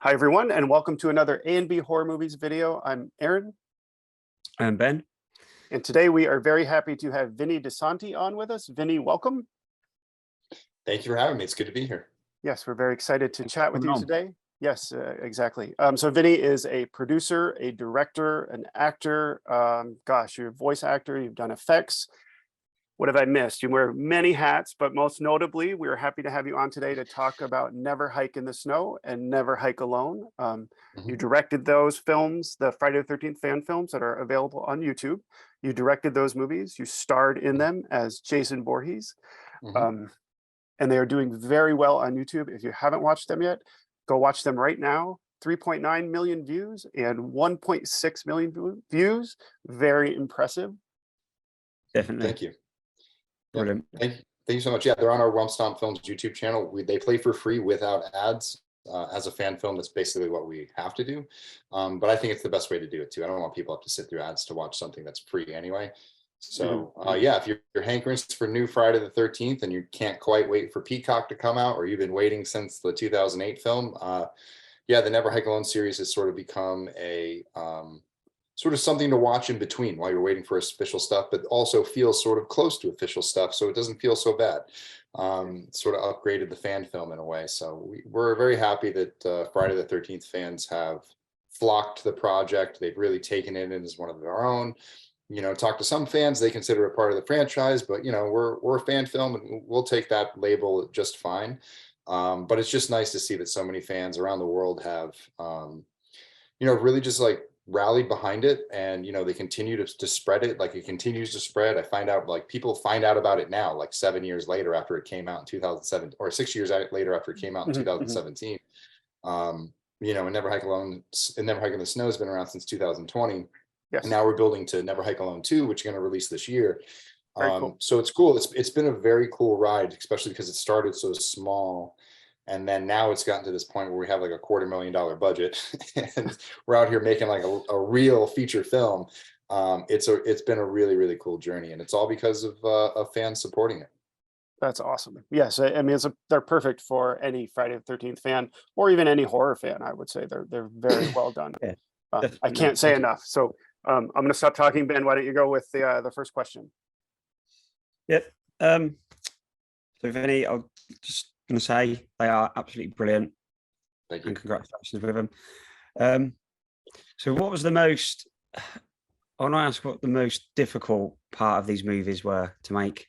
Hi, everyone, and welcome to another A and B Horror Movies video. I'm Aaron, I'm Ben. and today we are very happy to have Vinny DiSanti on with us. Vinny, welcome. Thank you for having me. It's good to be here. Yes, we're very excited to chat with you on. today. Yes, exactly. So Vinny is a producer, a director, an actor. You're a voice actor, you've done effects. What have I missed? You wear many hats, but most notably, we're happy to have you on today to talk about Never Hike in the Snow and Never Hike Alone. You directed those films, the Friday the 13th fan films that are available on YouTube. You directed those movies. You starred in them as Jason Voorhees. And they are doing very well on YouTube. If you haven't watched them yet, go watch them right now. 3.9 million views and 1.6 million views. Very impressive. Definitely. Thank you. Brilliant. Thank you so much. Yeah, they're on our Rump Stomp Films YouTube channel. They play for free without ads. As a fan film, that's basically what we have to do. But I think it's the best way to do it too. I don't want people to have to sit through ads to watch something that's free anyway. So yeah, if you're hankering for new Friday the 13th and you can't quite wait for Peacock to come out, or you've been waiting since the 2008 film, yeah, the Never Hike Alone series has sort of become a sort of something to watch in between while you're waiting for official stuff, but also feels sort of close to official stuff, so it doesn't feel so bad. Sort of upgraded the fan film in a way. So we're very happy that Friday the 13th fans have flocked to the project. They've really taken it in as one of their own. You know, talk to some fans, they consider it part of the franchise, but you know, we're a fan film and we'll take that label just fine. But it's just nice to see that so many fans around the world have, you know, really just like rallied behind it, and you know, they continue to spread it. Like, it continues to spread. I find out, like, people find out about it now, like 7 years later after it came out in 2007, or 6 years later after it came out in 2017. You know, and Never Hike Alone and Never Hike in the Snow has been around since 2020. Yes. And now we're building to Never Hike Alone 2, which is going to release this year. Very cool. So it's cool. It's been a very cool ride, especially because it started so small. And then now it's gotten to this point where we have like a $250,000 budget and we're out here making like a real feature film. It's been a really, really cool journey, and it's all because of fans supporting it. That's awesome. Yes, I mean, they're perfect for any Friday the 13th fan, or even any horror fan. I would say they're very well done. Yeah, I can't say enough. So I'm going to stop talking, Ben. Why don't you go with the first question? Yep. So Vinny, I'm just going to say they are absolutely brilliant. Thank you. And congratulations with them. So what was the most, I want to ask what the most difficult part of these movies were to make?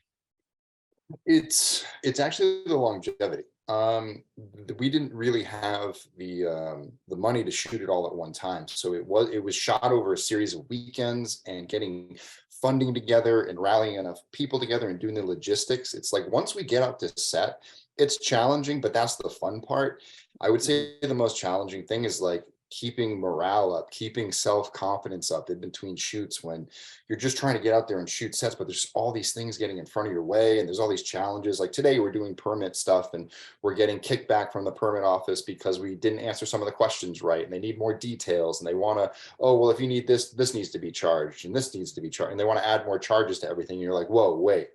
It's actually the longevity. We didn't really have the money to shoot it all at one time, so it was shot over a series of weekends, and getting funding together and rallying enough people together and doing the logistics. It's like, once we get out to set, it's challenging, but that's the fun part. I would say the most challenging thing is like keeping morale up, keeping self-confidence up in between shoots, when you're just trying to get out there and shoot sets, but there's all these things getting in front of your way, and there's all these challenges. Like today we're doing permit stuff and we're getting kickback from the permit office because we didn't answer some of the questions right, and they need more details, and they want to, oh, well, if you need this needs to be charged and this needs to be charged, and they want to add more charges to everything. And you're like, whoa, wait,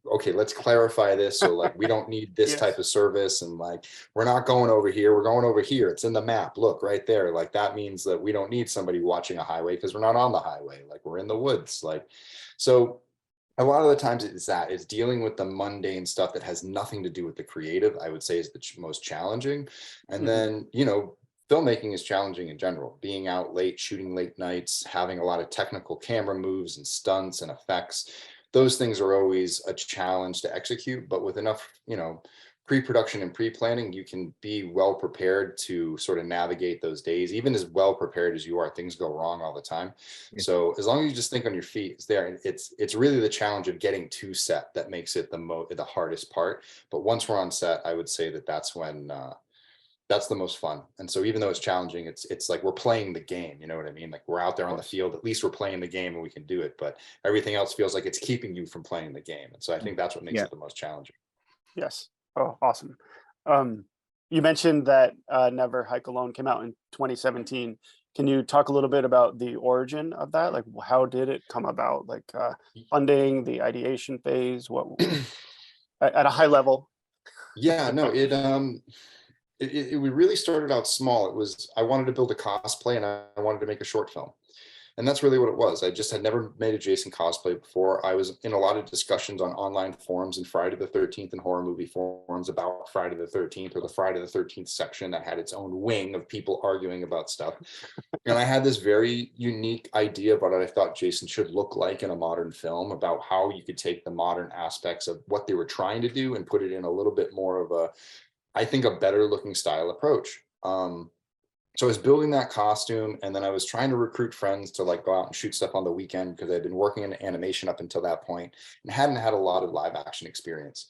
okay, let's clarify this. So like, we don't need this type of service, and like, we're not going over here, we're going over here. It's in the map, look right there. Like, that means that we don't need somebody watching a highway because we're not on the highway, like we're in the woods. Like, so a lot of the times it's dealing with the mundane stuff that has nothing to do with the creative, I would say, is the most challenging. And then, you know, filmmaking is challenging in general. Being out late, shooting late nights, having a lot of technical camera moves and stunts and effects, those things are always a challenge to execute. But with enough, you know, pre-production and pre-planning, you can be well prepared to sort of navigate those days. Even as well prepared as you are, things go wrong all the time. So as long as you just think on your feet, it's there. It's really the challenge of getting to set that makes it the hardest part. But once we're on set, I would say that that's when that's the most fun. And so even though it's challenging, it's like we're playing the game, you know what I mean? Like, we're out there on the field, at least we're playing the game and we can do it, but everything else feels like it's keeping you from playing the game. And so I think that's what makes it the most challenging. Yes. Oh, awesome. You mentioned that Never Hike Alone came out in 2017. Can you talk a little bit about the origin of that? Like, how did it come about? Like, funding, the ideation phase, what at a high level? Yeah, no, it really started out small. It was, I wanted to build a cosplay and I wanted to make a short film. And that's really what it was. I just had never made a Jason cosplay before. I was in a lot of discussions on online forums and Friday the 13th and horror movie forums about Friday the 13th, or the Friday the 13th section that had its own wing of people arguing about stuff. And I had this very unique idea about what I thought Jason should look like in a modern film, about how you could take the modern aspects of what they were trying to do and put it in a little bit more of a, I think, a better looking style approach. So I was building that costume, and then I was trying to recruit friends to like go out and shoot stuff on the weekend, because I'd been working in animation up until that point and hadn't had a lot of live action experience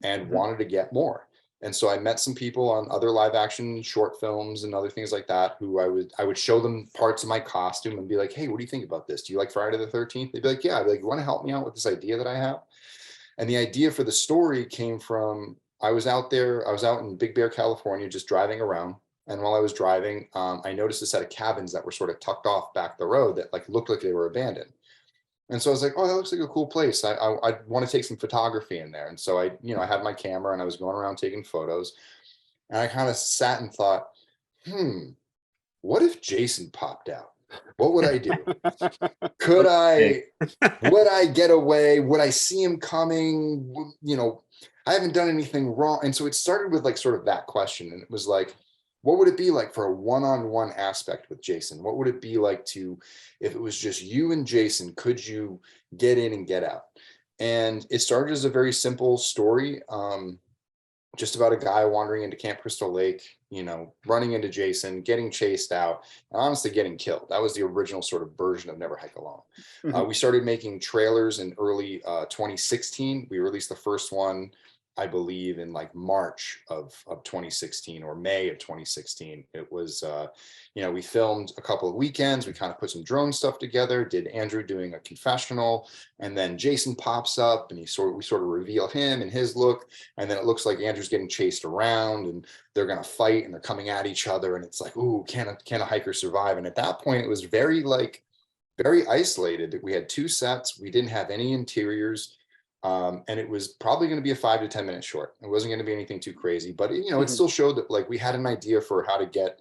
and wanted to get more. And so I met some people on other live action short films and other things like that, who I would show them parts of my costume and be like, hey, what do you think about this? Do you like Friday the 13th? They'd be like, yeah. I'd be like, you want to help me out with this idea that I have? And the idea for the story came from, I was out in Big Bear, California, just driving around. And while I was driving, I noticed a set of cabins that were sort of tucked off back the road that like looked like they were abandoned. And so I was like, oh, that looks like a cool place. I want to take some photography in there. And so I had my camera and I was going around taking photos. And I kind of sat and thought, what if Jason popped out? What would I do? Would I get away? Would I see him coming? I haven't done anything wrong. And so it started with like sort of that question. And it was like, what would it be like for a one-on-one aspect with Jason? What would it be like to, if it was just you and Jason, could you get in and get out? And it started as a very simple story, just about a guy wandering into Camp Crystal Lake, running into Jason, getting chased out, and honestly getting killed. That was the original sort of version of Never Hike Alone. We started making trailers in early 2016. We released the first one, I believe, in like March of 2016 or May of 2016. It was, we filmed a couple of weekends. We kind of put some drone stuff together, did Andrew doing a confessional, and then Jason pops up and we sort of reveal him and his look. And then it looks like Andrew's getting chased around and they're going to fight and they're coming at each other. And it's like, ooh, can a hiker survive? And at that point, it was very isolated. We had 2 sets. We didn't have any interiors. And it was probably going to be a 5 to 10 minute short. It wasn't going to be anything too crazy, but it still showed that like we had an idea for how to get,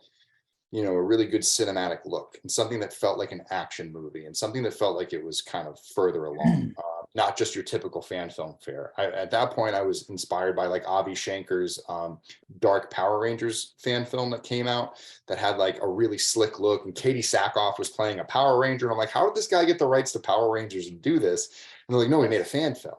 a really good cinematic look and something that felt like an action movie and something that felt like it was kind of further along, not just your typical fan film fare. At that point, I was inspired by like Avi Shanker's Dark Power Rangers fan film that came out that had like a really slick look, and Katie Sackhoff was playing a Power Ranger. And I'm like, how did this guy get the rights to Power Rangers and do this? And they're like, no, we made a fan film.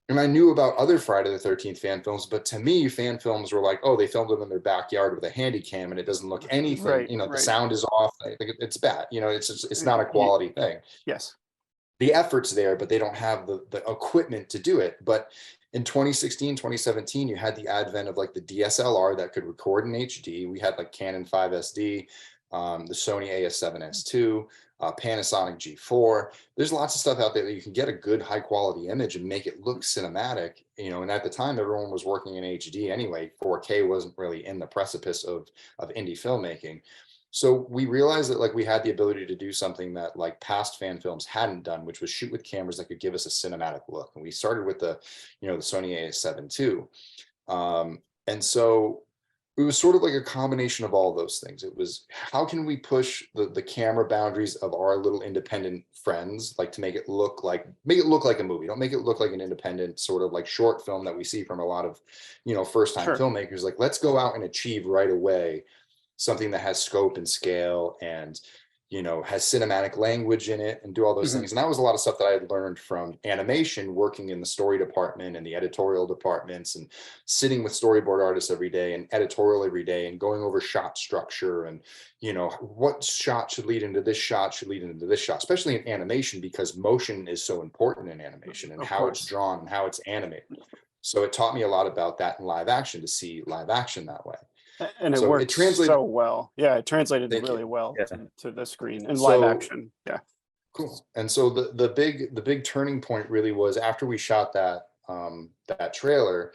And I knew about other Friday the 13th fan films, but to me, fan films were like, oh, they filmed them in their backyard with a handy cam and it doesn't look anything, Right, the sound is off. I think it's bad. It's not a quality thing. Yes. The effort's there, but they don't have the equipment to do it. But in 2016, 2017, you had the advent of like the DSLR that could record in HD. We had like Canon 5SD, the Sony AS7S2, Panasonic G4. There's lots of stuff out there that you can get a good high quality image and make it look cinematic, and at the time everyone was working in HD anyway. 4K wasn't really in the precipice of indie filmmaking. So we realized that like we had the ability to do something that like past fan films hadn't done, which was shoot with cameras that could give us a cinematic look. And we started with the Sony AS7 II. And so it was sort of like a combination of all those things. It was, how can we push the camera boundaries of our little independent friends, like to make it look like a movie. Don't make it look like an independent sort of like short film that we see from a lot of, first time filmmakers. Like, let's go out and achieve right away something that has scope and scale and, has cinematic language in it and do all those things. And that was a lot of stuff that I had learned from animation, working in the story department and the editorial departments and sitting with storyboard artists every day and editorial every day and going over shot structure and, what shot should lead into this shot, especially in animation, because motion is so important in animation and how it's drawn and how it's animated. So it taught me a lot about that in live action, to see live action that way. And it worked so well. Yeah, it translated really well to the screen and live action. Yeah. Cool. And so the big turning point really was after we shot that trailer.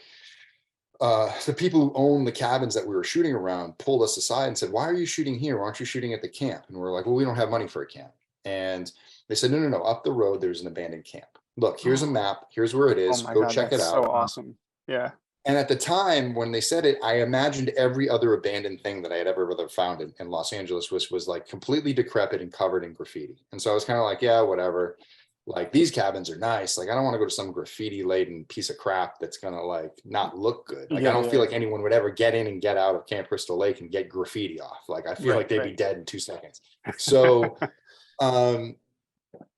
The people who own the cabins that we were shooting around pulled us aside and said, "Why are you shooting here? Why aren't you shooting at the camp?" And we're like, "Well, we don't have money for a camp." And they said, "No. Up the road, there's an abandoned camp. Look, here's a map. Here's where it is. Go check it out." So awesome. Yeah. And at the time when they said it, I imagined every other abandoned thing that I had ever found in Los Angeles, which was like completely decrepit and covered in graffiti. And so I was kind of like, yeah, whatever. Like these cabins are nice. Like I don't want to go to some graffiti laden piece of crap that's gonna like not look good. Like I don't feel like anyone would ever get in and get out of Camp Crystal Lake and get graffiti off. Like I feel like they'd be dead in 2 seconds. So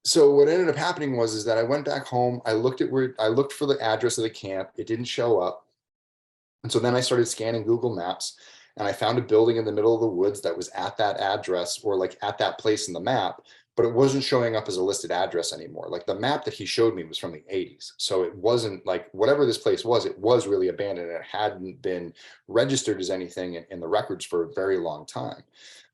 so what ended up happening is that I went back home. I looked for the address of the camp. It didn't show up. And so then I started scanning Google Maps and I found a building in the middle of the woods that was at that address or like at that place in the map, but it wasn't showing up as a listed address anymore. Like the map that he showed me was from the 80s. So it wasn't like whatever this place was, it was really abandoned. And it hadn't been registered as anything in the records for a very long time.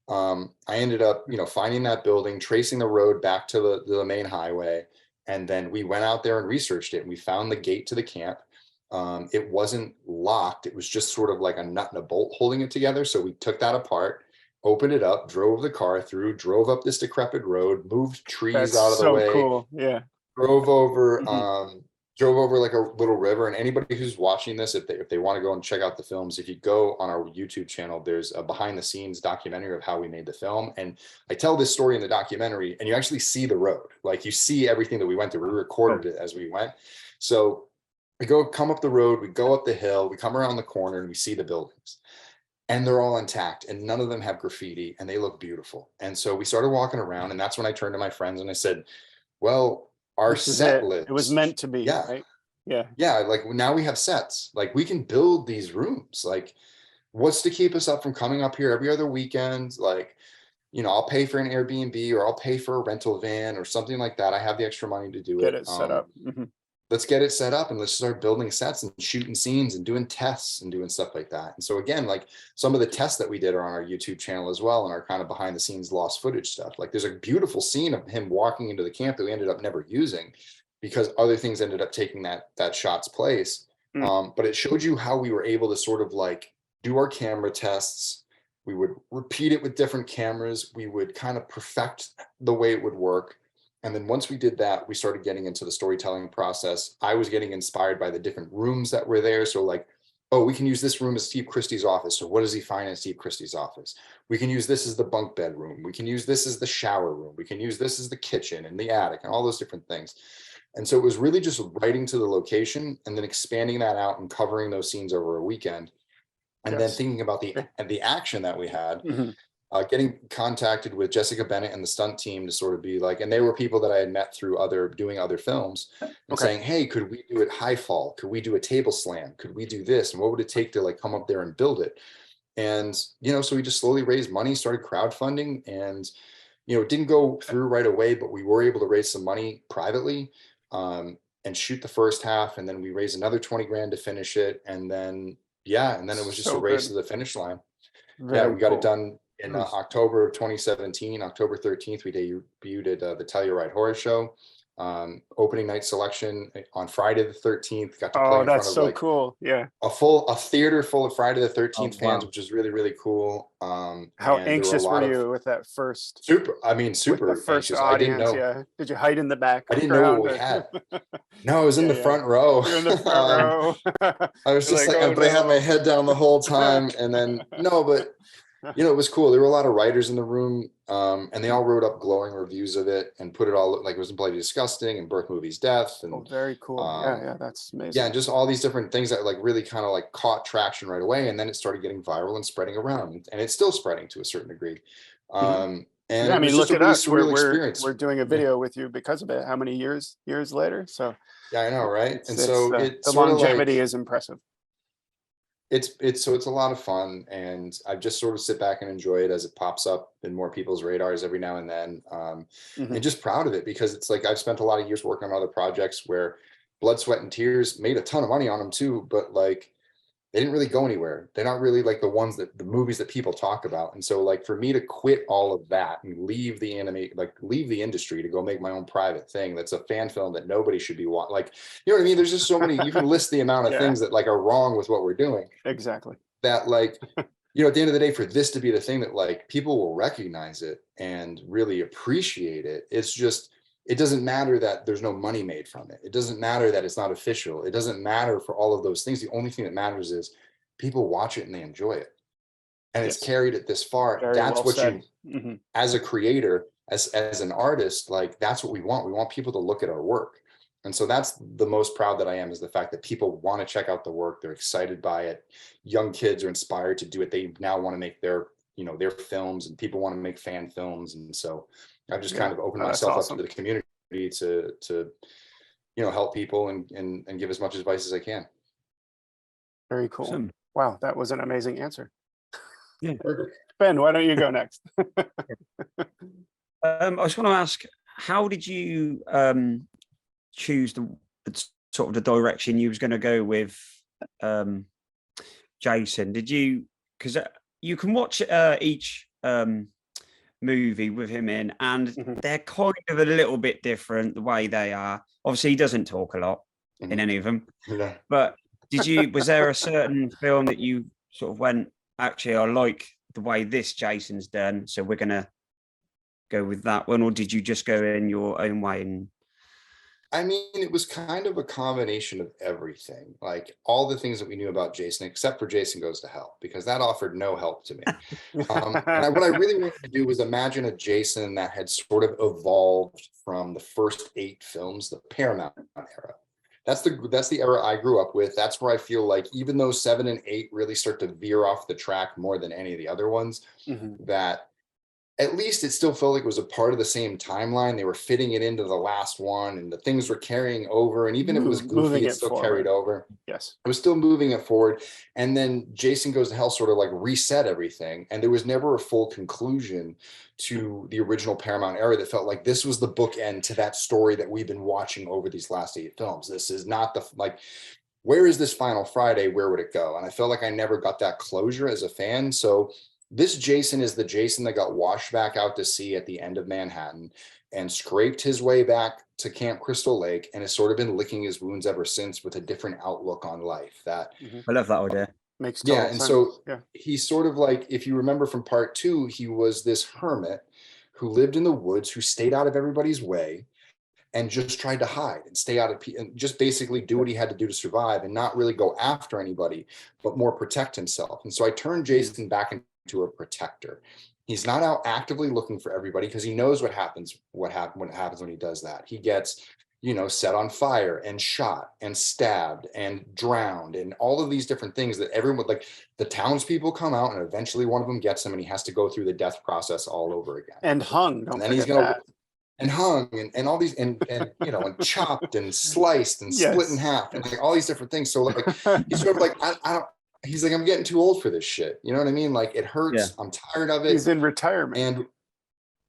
I ended up, finding that building, tracing the road back to the main highway. And then we went out there and researched it. And we found the gate to the camp. It wasn't locked. It was just sort of like a nut and a bolt holding it together. So we took that apart, opened it up, drove the car through, drove up this decrepit road, moved trees out of the way. Cool. Yeah. Drove over, drove over like a little river. And anybody who's watching this, if they want to go and check out the films, if you go on our YouTube channel, there's a behind the scenes documentary of how we made the film. And I tell this story in the documentary and you actually see the road. Like you see everything that we went through. We recorded it as we went. So we come up the road, we go up the hill, we come around the corner and we see the buildings and they're all intact and none of them have graffiti and they look beautiful. And so we started walking around and that's when I turned to my friends and I said, well, our set list. It was meant to be, right? Yeah. Yeah. Like now we have sets, like we can build these rooms. Like what's to keep us up from coming up here every other weekend? Like, I'll pay for an Airbnb or I'll pay for a rental van or something like that. I have the extra money to do Get it set up. Let's get it set up and let's start building sets and shooting scenes and doing tests and doing stuff like that. And so again, like some of the tests that we did are on our YouTube channel as well, and our kind of behind the scenes lost footage stuff. Like there's a beautiful scene of him walking into the camp that we ended up never using because other things ended up taking that shot's place. But it showed you how we were able to sort of like do our camera tests. We would repeat it with different cameras. We would kind of perfect the way it would work. And then once we did that, we started getting into the storytelling process. I was getting inspired by the different rooms that were there. So like, oh, we can use this room as Steve Christie's office. So what does he find in Steve Christie's office? We can use this as the bunk bed room. We can use this as the shower room. We can use this as the kitchen and the attic and all those different things. And so it was really just writing to the location and then expanding that out and covering those scenes over a weekend. And then thinking about the action that we had. Getting contacted with Jessica Bennett and the stunt team to sort of be like, and they were people that I had met through doing other films and saying, hey, could we do it high fall? Could we do a table slam? Could we do this? And what would it take to like come up there and build it? And, so we just slowly raised money, started crowdfunding and, it didn't go through right away, but we were able to raise some money privately and shoot the first half. And then we raised another 20 grand to finish it. And then, it was just a race to the finish line. We got it done. In October of 2017, October 13th, we debuted at the Tell Your Ride Horror Show. Opening night selection on Friday the 13th. Got to play in front of like cool. Yeah. A theater full of Friday the 13th fans, which is really, really cool. How anxious were you with that first? Super first anxious. Audience, I didn't know. Yeah. Did you hide in the back? I didn't know what we had. No, I was in the front row. You're in the front row. I was just like, but I had my head down the whole time. And then it was cool. There were a lot of writers in the room, and they all wrote up glowing reviews of it and put it all like it was bloody disgusting and Birth Movies Death. And very cool. That's amazing. Yeah, and just all these different things that like really kind of like caught traction right away, and then it started getting viral and spreading around, and it's still spreading to a certain degree. And I mean, look at us. We're doing a video with you because of it. How many years later? So yeah, I know, right? And so the longevity is impressive. It's a lot of fun, and I just sort of sit back and enjoy it as it pops up in more people's radars every now and then. And just proud of it because it's like I've spent a lot of years working on other projects where blood, sweat, and tears, made a ton of money on them too, but like they didn't really go anywhere. They're not really like the movies that people talk about. And so like for me to quit all of that and leave the industry to go make my own private thing that's a fan film that nobody should be watching. Like, you know what I mean? There's just so many, you can list the amount of things that like are wrong with what we're doing. Exactly. That like, at the end of the day, for this to be the thing that like people will recognize it and really appreciate it, it's just, it doesn't matter that there's no money made from it. It doesn't matter that it's not official. It doesn't matter for all of those things. The only thing that matters is people watch it and they enjoy it. And it's Yes. carried it this far. Very That's well what said. you, Mhm. as a creator, as an artist, like that's what we want. We want people to look at our work. And so that's the most proud that I am, is the fact that people want to check out the work. They're excited by it. Young kids are inspired to do it. They now want to make their, you know, their films, and people want to make fan films. And so I've just Yeah. kind of opened Oh, that's myself awesome. up to the community to, you know, help people and give as much advice as I can. Very cool. Awesome. Wow, that was an amazing answer. Yeah. Ben, why don't you go next? I just want to ask, how did you choose the sort of the direction you was going to go with Jason? Did you, because you can watch each movie with him in, and Mhm. they're kind of a little bit different the way they are. Obviously, he doesn't talk a lot in Mhm. any of them, Yeah. but was there a certain film that you sort of went, actually, I like the way this Jason's done, so we're gonna go with that one? Or did you just go in your own way? And I mean, it was kind of a combination of everything, like all the things that we knew about Jason, except for Jason Goes to Hell, because that offered no help to me. What I really wanted to do was imagine a Jason that had sort of evolved from the first 8 films, the Paramount era. That's the era I grew up with. That's where I feel like, even though 7 and 8 really start to veer off the track more than any of the other ones, Mhm. that at least it still felt like it was a part of the same timeline. They were fitting it into the last one, and the things were carrying over. And even if it was Moving goofy, it it still forward. carried over. Yes. It was still moving it forward. And then Jason Goes to Hell sort of like reset everything. And there was never a full conclusion to the original Paramount era that felt like this was the bookend to that story that we've been watching over these last 8 films. This is not the, like, where is this final Friday? Where would it go? And I felt like I never got that closure as a fan. So this Jason is the Jason that got washed back out to sea at the end of Manhattan and scraped his way back to Camp Crystal Lake, and has sort of been licking his wounds ever since, with a different outlook on life. That, Mhm. I love that idea. Makes yeah, total and sense. so Yeah. he's sort of like, if you remember from part 2, he was this hermit who lived in the woods, who stayed out of everybody's way, and just tried to hide and stay out of and just basically do what he had to do to survive, and not really go after anybody, but more protect himself. And so I turned Jason back into a protector. He's not out actively looking for everybody, because he knows what happens when he does that. He gets, you know, set on fire and shot and stabbed and drowned, and all of these different things that everyone, like, the townspeople come out, and eventually one of them gets him, and he has to go through the death process all over again. And hung, And don't then he's forget gonna, that. and hung, and all these, and you know, and chopped and sliced and split in Yes. half, and like all these different things. So like he's sort of like, I don't, he's like, I'm getting too old for this shit. You know what I mean? Like, it hurts. Yeah. I'm tired of He's it. in retirement. And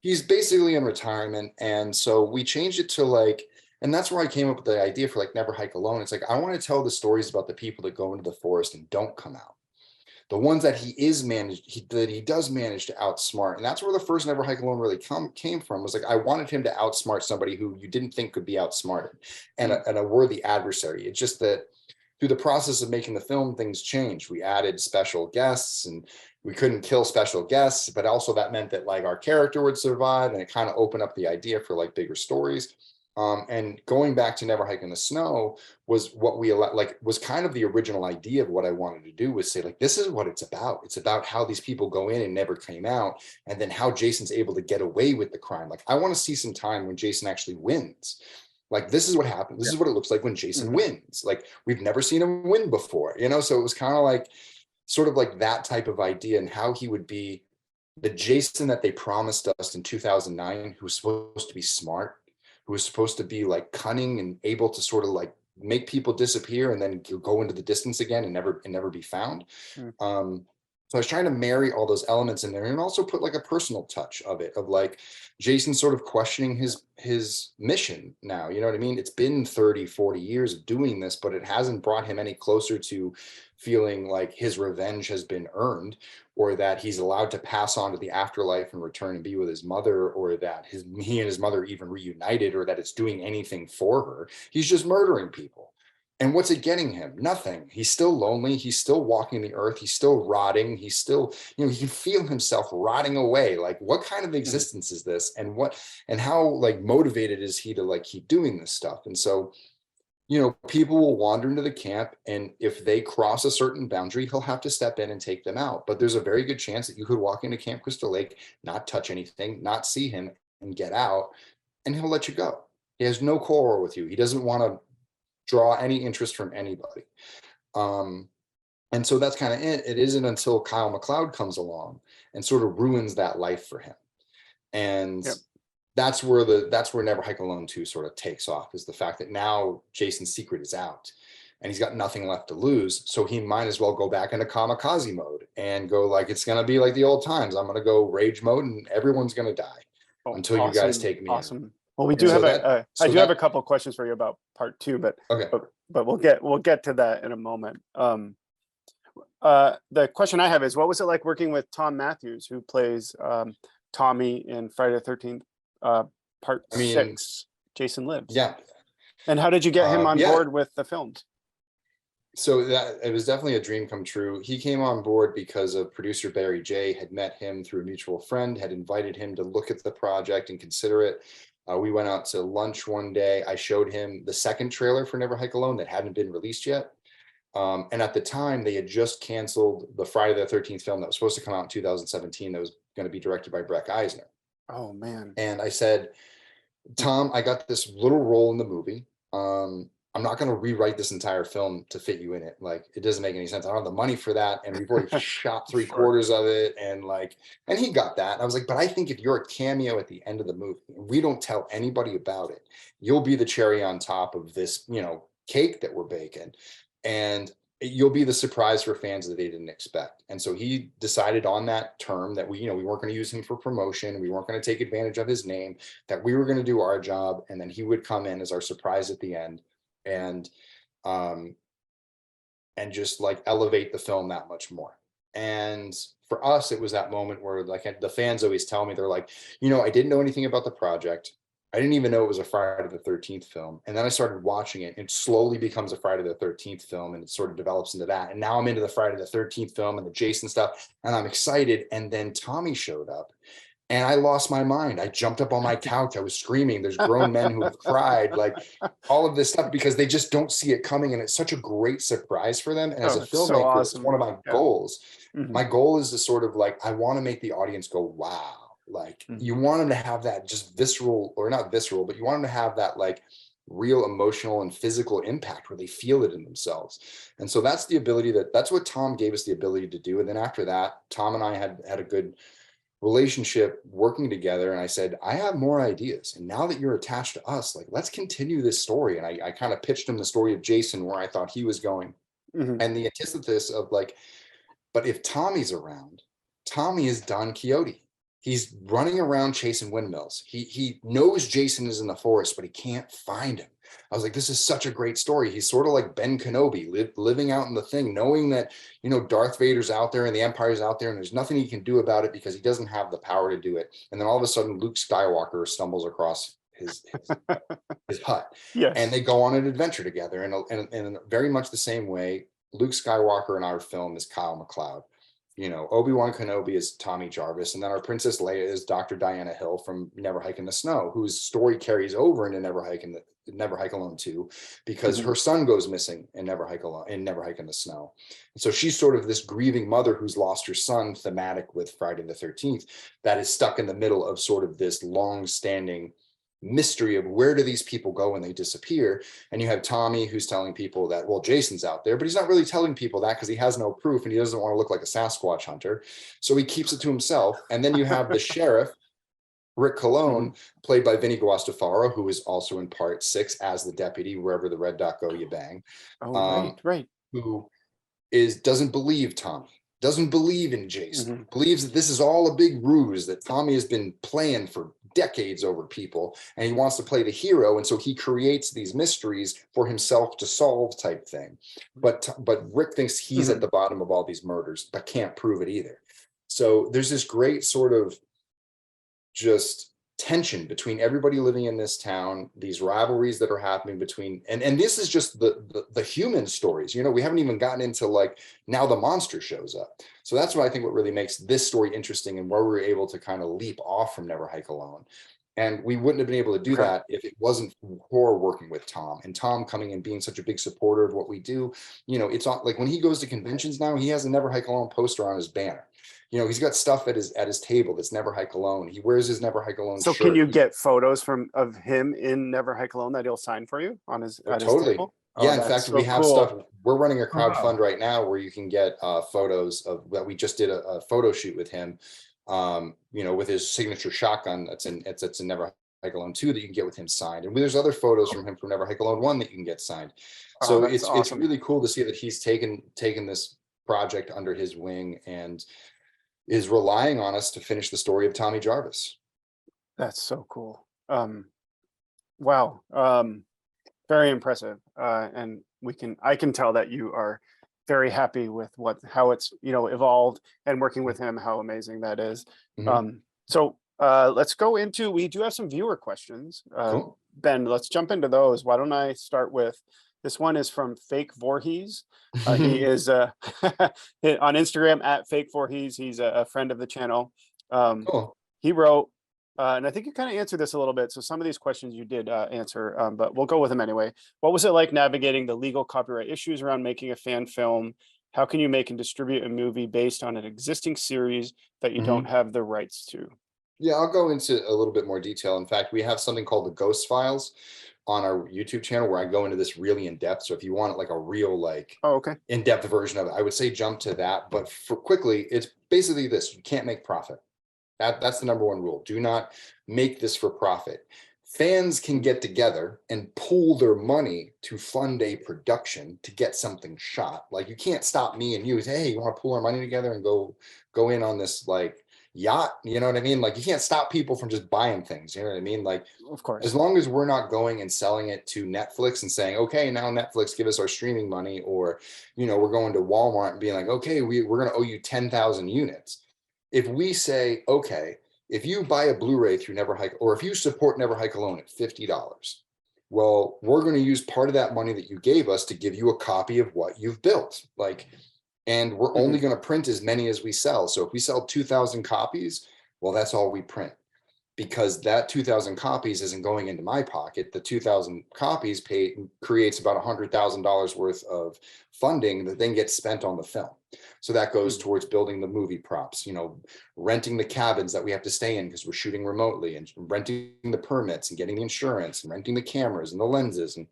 he's basically in retirement. And so we changed it to like, and that's where I came up with the idea for like Never Hike Alone. It's like, I want to tell the stories about the people that go into the forest and don't come out. The ones that he does manage to outsmart. And that's where the first Never Hike Alone really came from, was like, I wanted him to outsmart somebody who you didn't think could be outsmarted, and a worthy adversary. It's just that through the process of making the film, things changed. We added special guests, and we couldn't kill special guests, but also that meant that like our character would survive, and it kind of opened up the idea for like bigger stories. And going back to Never Hike in the Snow was what was kind of the original idea of what I wanted to do, was say like, this is what it's about. It's about how these people go in and never came out, and then how Jason's able to get away with the crime. Like, I want to see some time when Jason actually wins. Like, this is what happened. This is what it looks like when Jason wins. Like, we've never seen him win before, you know? So it was kind of like, sort of like that type of idea, and how he would be the Jason that they promised us in 2009, who was supposed to be smart, who was supposed to be like cunning and able to sort of like make people disappear and then go into the distance again and never be found. So I was trying to marry all those elements in there, and also put like a personal touch of it, of like Jason sort of questioning his mission now. You know what I mean? It's been 30, 40 years of doing this, but it hasn't brought him any closer to feeling like his revenge has been earned, or that he's allowed to pass on to the afterlife and return and be with his mother, or that he and his mother even reunited, or that it's doing anything for her. He's just murdering people. And what's it getting him? Nothing. He's still lonely. He's still walking the earth. He's still rotting. He's still, he can feel himself rotting away. Like, what kind of existence is this? And how like motivated is he to like keep doing this stuff? And so, people will wander into the camp, and if they cross a certain boundary, he'll have to step in and take them out. But there's a very good chance that you could walk into Camp Crystal Lake, not touch anything, not see him, and get out, and he'll let you go. He has no quarrel with you. He doesn't want to draw any interest from anybody. And so that's kind of it. It isn't until Kyle MacLeod comes along and sort of ruins that life for him. And that's where Never Hike Alone 2 sort of takes off, is the fact that now Jason's secret is out and he's got nothing left to lose. So he might as well go back into kamikaze mode and go like, it's going to be like the old times. I'm going to go rage mode and everyone's going to die until you guys take me in. Well, we do have I do have a couple of questions for you about part 2, but okay. But we'll get to that in a moment. The question I have is, what was it like working with Tom Matthews, who plays Tommy in Friday the 13th, part 6, Jason Lives? Yeah. And how did you get him on board with the films? So that it was definitely a dream come true. He came on board because of producer Barry J had met him through a mutual friend, had invited him to look at the project and consider it. We went out to lunch one day. I showed him the second trailer for Never Hike Alone that hadn't been released yet. And at the time, they had just canceled the Friday the 13th film that was supposed to come out in 2017 that was going to be directed by Breck Eisner. Oh, man. And I said, Tom, I got this little role in the movie. I'm not going to rewrite this entire film to fit you in it. Like, it doesn't make any sense. I don't have the money for that. And we've already shot 3/4 of it. And he got that. And I was like, but I think if you're a cameo at the end of the movie, and we don't tell anybody about it, you'll be the cherry on top of this, cake that we're baking. And you'll be the surprise for fans that they didn't expect. And so he decided on that term that we weren't going to use him for promotion. We weren't going to take advantage of his name, that we were going to do our job. And then he would come in as our surprise at the end. And just like elevate the film that much more. And for us, it was that moment where like the fans always tell me, they're like, I didn't know anything about the project. I didn't even know it was a Friday the 13th film. And then I started watching it, and it slowly becomes a Friday the 13th film, and it sort of develops into that. And now I'm into the Friday the 13th film and the Jason stuff, and I'm excited. And then Tommy showed up. And I lost my mind. I jumped up on my couch. I was screaming. There's grown men who have cried, like all of this stuff, because they just don't see it coming. And it's such a great surprise for them. And as a filmmaker, it's one of my goals. My goal is to sort of like, I want to make the audience go, wow. Like you want them to have that just visceral, or not visceral, but you want them to have that like real emotional and physical impact where they feel it in themselves. And so that's the ability that's what Tom gave us the ability to do. And then after that, Tom and I had a good relationship working together, and I said, I have more ideas, and now that you're attached to us, like, let's continue this story. And I kind of pitched him the story of Jason, where I thought he was going, and the antithesis of like, but if Tommy's around, Tommy is Don Quixote. He's running around chasing windmills. He knows Jason is in the forest, but he can't find him. I was like, this is such a great story. He's sort of like Ben Kenobi, living out in the thing, knowing that, Darth Vader's out there and the Empire's out there, and there's nothing he can do about it because he doesn't have the power to do it. And then all of a sudden, Luke Skywalker stumbles across his hut. Yes. And they go on an adventure together. And in very much the same way, Luke Skywalker in our film is Kyle MacLeod. Obi-Wan Kenobi is Tommy Jarvis, and then our Princess Leia is Dr. Diana Hill from Never Hike in the Snow, whose story carries over into Never Hike Alone 2, because her son goes missing in Never Hike in the Snow. And so she's sort of this grieving mother who's lost her son, thematic with Friday the 13th, that is stuck in the middle of sort of this long-standing mystery of where do these people go when they disappear. And you have Tommy, who's telling people that, well, Jason's out there, but he's not really telling people that because he has no proof and he doesn't want to look like a Sasquatch hunter, so he keeps it to himself. And then you have the sheriff, Rick Colon, played by Vinny Guastafaro, who is also in part 6 as the deputy, wherever the red dot go, you bang. Right. Who doesn't believe Tommy, doesn't believe in Jason, believes that this is all a big ruse that Tommy has been playing for decades over people, and he wants to play the hero, and so he creates these mysteries for himself to solve, type thing. But Rick thinks he's at the bottom of all these murders, but can't prove it either. So there's this great sort of just tension between everybody living in this town, these rivalries that are happening between, and this is just the human stories, you know, we haven't even gotten into like now the monster shows up. So that's what I think what really makes this story interesting and where we were able to kind of leap off from Never Hike Alone. And we wouldn't have been able to do Okay. that if it wasn't horror working with Tom, and Tom coming and being such a big supporter of what we do. You know, it's like when he goes to conventions now, he has a Never Hike Alone poster on his banner. You know, he's got stuff at his table that's Never Hike Alone. He wears his Never Hike Alone So shirt. can you get photos of him in Never Hike Alone that he'll sign for you on his at his Totally. table? Yeah, Oh, in that's fact, so we have cool. stuff. We're running a Oh, wow. crowdfund right now where you can get photos of that. We just did a photo shoot with him, you know, with his signature shotgun that's in Never Hike Alone 2 that you can get with him signed. And there's other photos from him from Never Hike Alone 1 that you can get signed. Oh, So that's it's awesome. really cool to see that he's taken this project under his wing and is relying on us to finish the story of Tommy Jarvis. That's so cool. Wow. Very impressive. And I can tell that you are very happy with how it's, you know, evolved, and working with him, how amazing that is. Mhm. So let's go into, we do have some viewer questions. Cool. Ben, let's jump into those. Why don't I start with, this one is from Fake Voorhees. He is on Instagram at Fake Voorhees. He's a friend of the channel. Cool. He wrote, and I think you kind of answered this a little bit, so some of these questions you did answer, but we'll go with them anyway. What was it like navigating the legal copyright issues around making a fan film? How can you make and distribute a movie based on an existing series that you don't have the rights to? Yeah, I'll go into a little bit more detail. In fact, we have something called the Ghost Files on our YouTube channel where I go into this really in depth. So if you want like a real like Oh, okay. in-depth version of it, I would say jump to that. But for quickly, it's basically this: you can't make profit. That's the number one rule. Do not make this for profit. Fans can get together and pool their money to fund a production to get something shot. Like you can't stop me and you say, hey, you want to pool our money together and go in on this like yacht? You know what I mean? Like you can't stop people from just buying things. You know what I mean? Like Of course. as long as we're not going and selling it to Netflix and saying, okay, now Netflix, give us our streaming money, or, you know, we're going to Walmart and being like, okay, we're going to owe you 10,000 units. If we say, okay, if you buy a Blu-ray through Never Hike, or if you support Never Hike Alone at $50, well, we're going to use part of that money that you gave us to give you a copy of what you've built. Like, and we're only going to print as many as we sell. So if we sell 2,000 copies, well, that's all we print, because that 2,000 copies isn't going into my pocket. The 2,000 copies creates about $100,000 worth of funding that then gets spent on the film. So that goes towards building the movie props, you know, renting the cabins that we have to stay in because we're shooting remotely, and renting the permits and getting the insurance and renting the cameras and the lenses and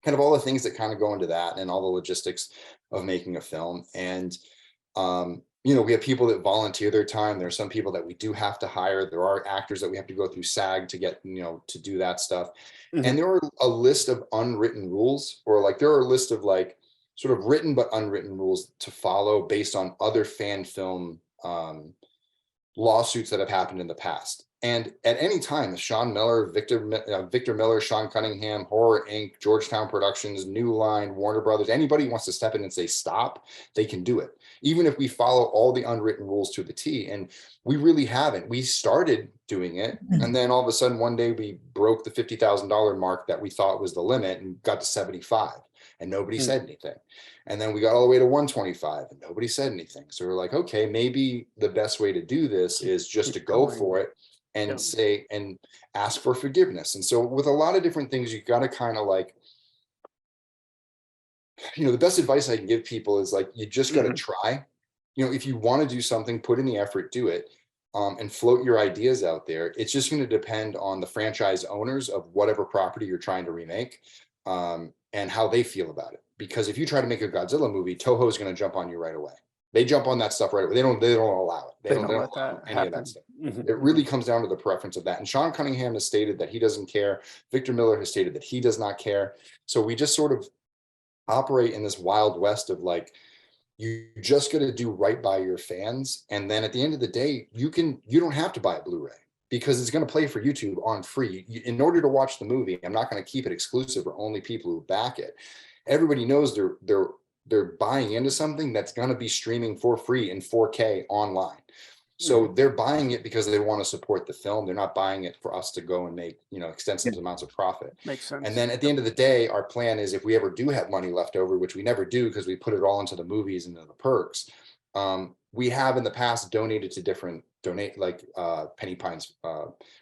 kind of all the things that kind of go into that, and all the logistics of making a film. And you know, we have people that volunteer their time. There are some people that we do have to hire. There are actors that we have to go through SAG to get, you know, to do that stuff. And there are a list of unwritten rules, or like there are a list of like sort of written but unwritten rules to follow based on other fan film lawsuits that have happened in the past. And at any time, Sean Miller, Victor Miller, Sean Cunningham, Horror Inc., Georgetown Productions, New Line, Warner Brothers, anybody wants to step in and say stop, they can do it. Even if we follow all the unwritten rules to the T. And we really haven't. We started doing it, and then all of a sudden one day we broke the $50,000 mark that we thought was the limit and got to 75, and nobody said anything. And then we got all the way to 125 and nobody said anything. So we're like, okay, maybe the best way to do this is just to go for it and say and ask for forgiveness. And so with a lot of different things, you got to kind of like, you know, the best advice I can give people is like, you just got to try. You know, if you want to do something, put in the effort, do it, and float your ideas out there. It's just going to depend on the franchise owners of whatever property you're trying to remake, and how they feel about it. Because if you try to make a Godzilla movie, Toho is going to jump on you right away. They jump on that stuff right away. They don't allow it. They don't allow any of that stuff. It really comes down to the preference of that. And Sean Cunningham has stated that he doesn't care. Victor Miller has stated that he does not care. So we just sort of operate in this wild west of like, you just got to do right by your fans. And then at the end of the day, you don't have to buy a Blu-ray, because it's going to play for YouTube on free. In order to watch the movie, I'm not going to keep it exclusive for only people who back it. Everybody knows they're buying into something that's going to be streaming for free in 4K online. So they're buying it because they want to support the film. They're not buying it for us to go and make, extensive amounts of profit. Makes sense. And then at the end of the day, our plan is if we ever do have money left over, which we never do because we put it all into the movies and the perks, we have in the past donated to different Penny Pines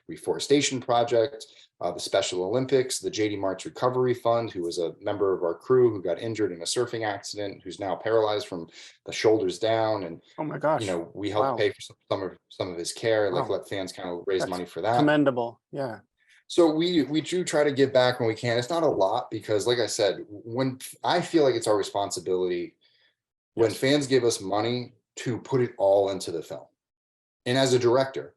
Reforestation Project, the Special Olympics, the JD March Recovery Fund, who was a member of our crew who got injured in a surfing accident, who's now paralyzed from the shoulders down. And oh my gosh, we helped pay for some of his care, let fans kind of raise money for that. Commendable. Yeah. So we do try to give back when we can. It's not a lot because, like I said, when I feel like it's our responsibility when fans give us money to put it all into the film. And as a director,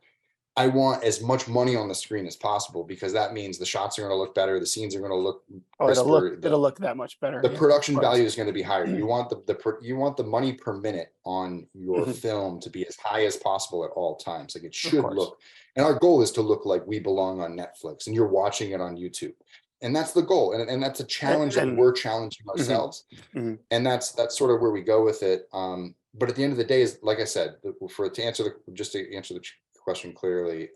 I want as much money on the screen as possible because that means the shots are going to look better, the scenes are going to look crisper, it'll look that much better. The production value is going to be higher. You want the money per minute on your film to be as high as possible at all times. Like it should look, and our goal is to look like We Belong on Netflix and you're watching it on YouTube. And that's the goal. And that's a challenge that we're challenging ourselves. And that's sort of where we go with it. But at the end of the day, is like I said, to answer the question clearly,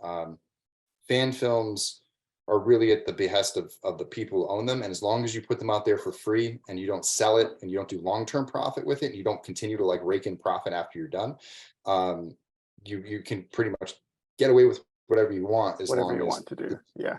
fan films are really at the behest of the people who own them. And as long as you put them out there for free and you don't sell it and you don't do long-term profit with it, and you don't continue to like rake in profit after you're done, you can pretty much get away with whatever you want as whatever long you as want to do. Yeah.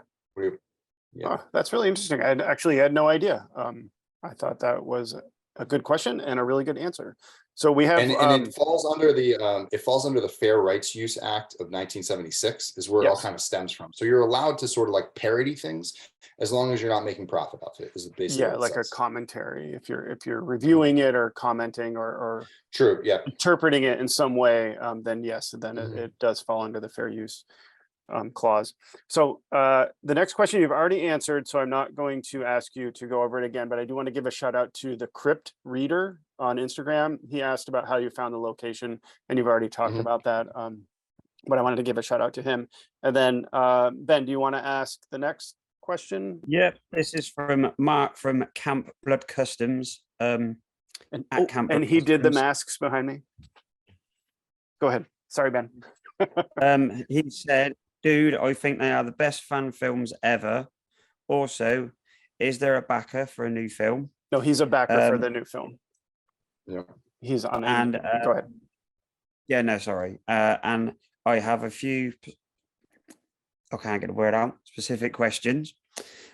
Yeah. Oh, that's really interesting. I actually had no idea. I thought that was a good question and a really good answer. So we have, and it falls under the Fair Rights Use Act of 1976 is where it all kind of stems from. So you're allowed to sort of like parody things as long as you're not making profit off it. Is basically like a commentary. If you're reviewing it or commenting or true, yeah, interpreting it in some way, then yes, then it does fall under the fair use clause. So the next question you've already answered, so I'm not going to ask you to go over it again, but I do want to give a shout out to the Crypt Reader on Instagram. He asked about how you found the location, and you've already talked about that. But I wanted to give a shout out to him. And then Ben, do you want to ask the next question? Yep, this is from Mark from Camp Blood Customs. And he did the masks behind me. Go ahead. Sorry, Ben. He said, dude, I think they are the best fan films ever. Also, is there a backer for a new film? No, he's a backer for the new film. Yeah. He's on. And go ahead. Yeah, no, sorry. And I have a few, I can't get a word out, specific questions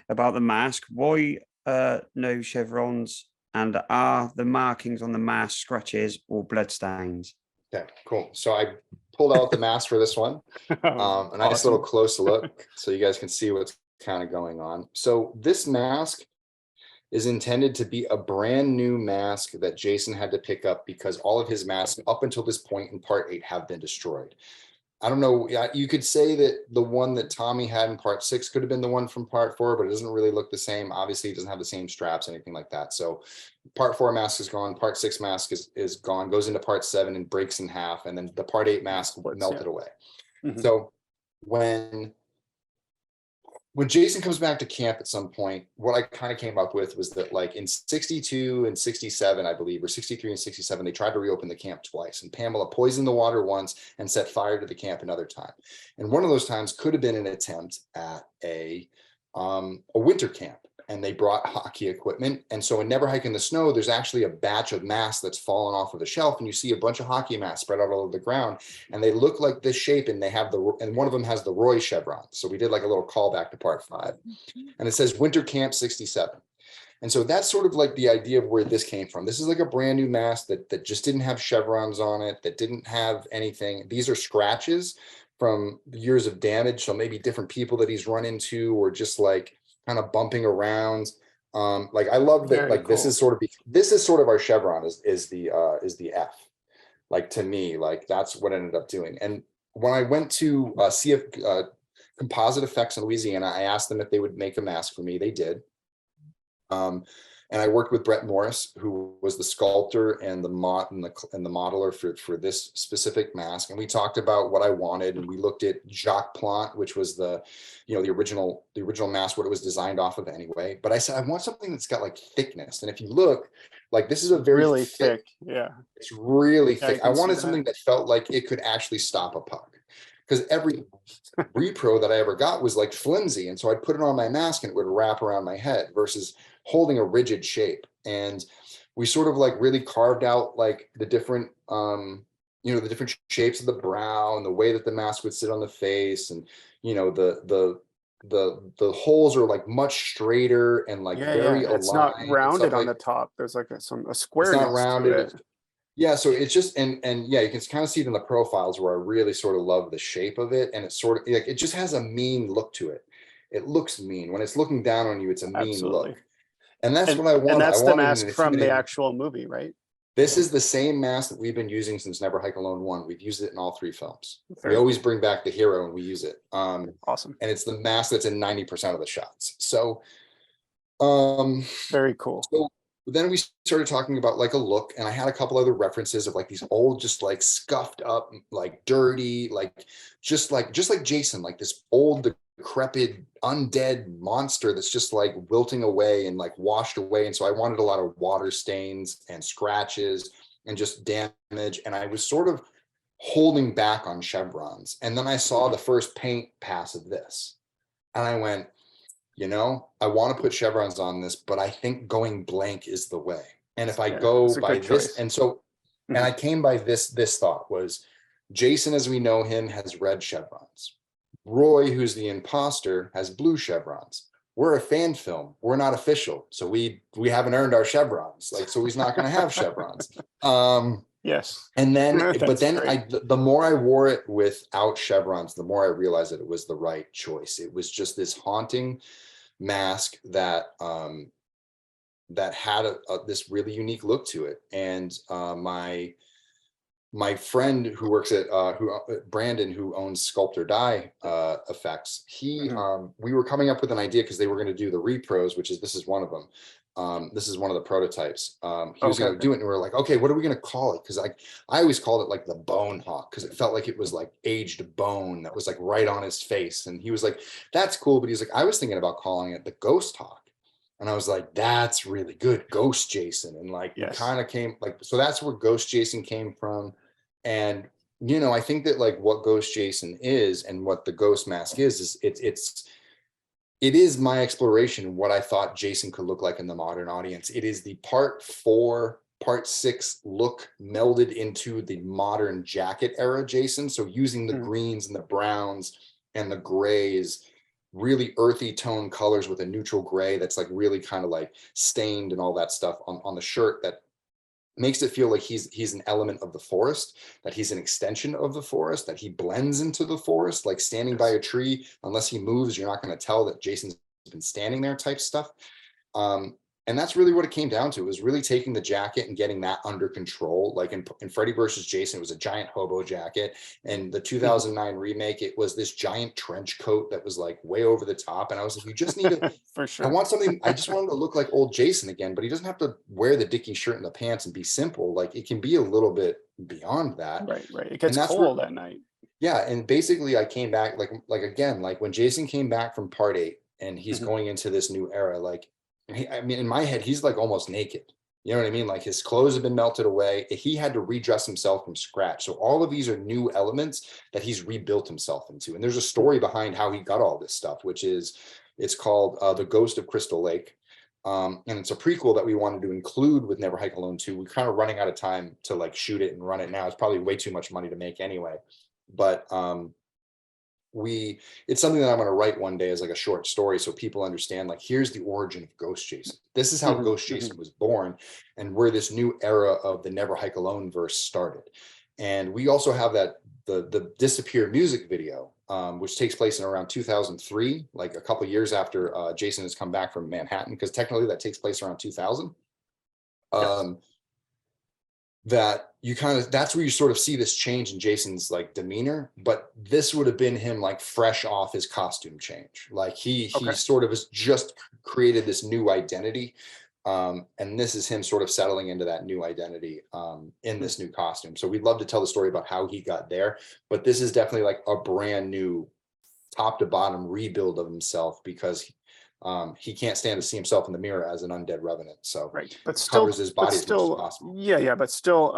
about the mask. Why no chevrons? And are the markings on the mask scratches or blood stains? Okay, cool. So I pulled out the mask for this one. A nice little close look so you guys can see what's kind of going on. So this mask is intended to be a brand new mask that Jason had to pick up because all of his masks up until this point in part 8 have been destroyed. I don't know, you could say that the one that Tommy had in part 6 could have been the one from part 4, but it doesn't really look the same. Obviously, it doesn't have the same straps, anything like that. So part 4 mask is gone, part 6 mask is gone, goes into part 7 and breaks in half, and then the part 8 mask melted away. So when Jason comes back to camp at some point, what I kind of came up with was that like in 62 and 67, I believe, or 63 and 67, they tried to reopen the camp twice. And Pamela poisoned the water once and set fire to the camp another time. And one of those times could have been an attempt at a winter camp. And they brought hockey equipment. And so in Never Hike in the Snow, there's actually a batch of masks that's fallen off of the shelf. And you see a bunch of hockey masks spread out all over the ground. And they look like this shape. And they have and one of them has the Roy chevron. So we did like a little callback to part 5. And it says Winter Camp 67. And so that's sort of like the idea of where this came from. This is like a brand new mask that just didn't have chevrons on it, that didn't have anything. These are scratches from years of damage. So maybe different people that he's run into or just like kind of bumping around. Like I love that. Like cool. This is sort of our chevron is the F. Like to me, like that's what I ended up doing. And when I went to see if Composite Effects in Louisiana, I asked them if they would make a mask for me. They did. And I worked with Brett Morris, who was the sculptor and the modeler for this specific mask. And we talked about what I wanted, and we looked at Jacques Plante, which was the original mask, what it was designed off of anyway. But I said, I want something that's got like thickness. And if you look, Like this is a very Really thick. Yeah. It's really Yeah, I thick. I can see wanted that. something that felt like it could actually stop a puck. Because every repro that I ever got was like flimsy. And so I'd put it on my mask and it would wrap around my head versus holding a rigid shape. And we sort of like really carved out like the different the different shapes of the brow and the way that the mask would sit on the face. And the holes are like much straighter and like Yeah, very yeah. It's not aligned and stuff rounded on like the top. There's like a it's not squareness to rounded. it. Yeah, so it's just and yeah, you can kind of see it in the profiles where I really sort of love the shape of it, and it's sort of like it just has a mean look to it. It looks mean when it's looking down on you. It's a mean Absolutely. look, and that's what I And wanted. I that's the wanted an mask from the intimidating. actual movie, right? This is the same mask that we've been using since Never Hike Alone 1. We've used it in all 3 films. Very We always cool. bring back the hero and we use it. Awesome. And it's the mask that's in 90% of the shots. So Very cool. so then we started talking about like a look, and I had a couple other references of like these old, just like scuffed up, like dirty, like just like Jason, like this old, decrepit, undead monster that's just like wilting away and like washed away. And so I wanted a lot of water stains and scratches and just damage. And I was sort of holding back on chevrons. And then I saw the first paint pass of this, and I went, I want to put chevrons on this, but I think going blank is the way. And if I Yeah, go it's a by good this, choice. and so, and I came by this thought was Jason, as we know him, has red chevrons. Roy, who's the imposter, has blue chevrons. We're a fan film. We're not official. So we haven't earned our chevrons. Like, so he's not going to have chevrons. Yes. And then, That's but then great. the more I wore it without chevrons, the more I realized that it was the right choice. It was just this haunting mask that that had this really unique look to it. And my friend who works at Brandon, who owns Sculptor Die Effects, we were coming up with an idea because they were going to do the repros, this is one of them. This is one of the prototypes. He was going to do it, and we were like, okay, what are we going to call it? Because I always called it like the Bone Hawk, because it felt like it was like aged bone that was like right on his face. And he was like, that's cool, but he's like, I was thinking about calling it the Ghost Hawk. And I was like, that's really good, Ghost Jason. And like, Yes. kind of came like, so that's where Ghost Jason came from. And I think that like what Ghost Jason is and what the Ghost Mask is it is my exploration of what I thought Jason could look like in the modern audience. It is the part 4, part 6 look melded into the modern jacket era Jason. So using the greens and the browns and the grays, really earthy tone colors with a neutral gray that's like really kind of like stained and all that stuff on the shirt that makes it feel like he's an element of the forest, that he's an extension of the forest, that he blends into the forest, like standing by a tree. Unless he moves, you're not going to tell that Jason's been standing there type stuff. And that's really what it came down to. It was really taking the jacket and getting that under control. Like in Freddy versus Jason, it was a giant hobo jacket. And the 2009 remake, it was this giant trench coat that was like way over the top. And I was like, you just need to, For sure. I just want him to look like old Jason again, but he doesn't have to wear the Dickie shirt and the pants and be simple. Like it can be a little bit beyond that. Right. It gets cold at night. Yeah. And basically I came back like again, like when Jason came back from part 8 and he's going into this new era, like, I mean, in my head, he's like almost naked. You know what I mean? Like his clothes have been melted away. He had to redress himself from scratch. So all of these are new elements that he's rebuilt himself into. And there's a story behind how he got all this stuff, it's called The Ghost of Crystal Lake. And it's a prequel that we wanted to include with Never Hike Alone 2. We're kind of running out of time to like shoot it and run it now. It's probably way too much money to make anyway. But it's something that I'm going to write one day as like a short story so people understand, like, here's the origin of Ghost Jason. This is how Ghost Jason was born and where this new era of the Never Hike Alone verse started. And we also have that the Disappear music video, which takes place in around 2003, like a couple years after Jason has come back from Manhattan, because technically that takes place around 2000. That that's where you sort of see this change in Jason's like demeanor, but this would have been him like fresh off his costume change. Like he sort of has just created this new identity. And this is him sort of settling into that new identity in this new costume. So we'd love to tell the story about how he got there, but this is definitely like a brand new top to bottom rebuild of himself, because He can't stand to see himself in the mirror as an undead revenant. So Right, but he still, covers his body as much as still, possible. yeah, but still,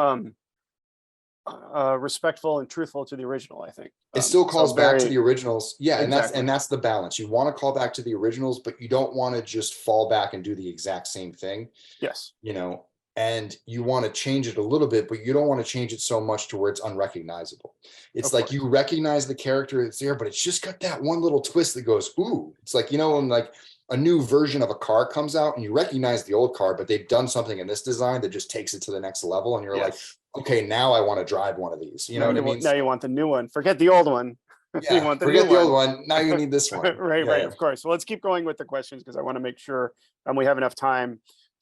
respectful and truthful to the original, I think. It still So calls back to very- the originals. Yeah, Exactly. and that's the balance. You want to call back to the originals, but you don't want to just fall back and do the exact same thing, Yes, you know, and you want to change it a little bit, but you don't want to change it so much to where it's unrecognizable. It's Of like course. you recognize the character that's there, but it's just got that one little twist that goes, ooh. It's like, you know, when like a new version of a car comes out and you recognize the old car, but they've done something in this design that just takes it to the next level. And you're like, yes. okay, now I want to drive one of these. You know what I mean? Now you want the new one. Forget the old one. You Yeah, want the forget new the old one. one. Now you need this one. Right, Yeah, right, yeah. of course. Well, let's keep going with the questions because I want to make sure we have enough time.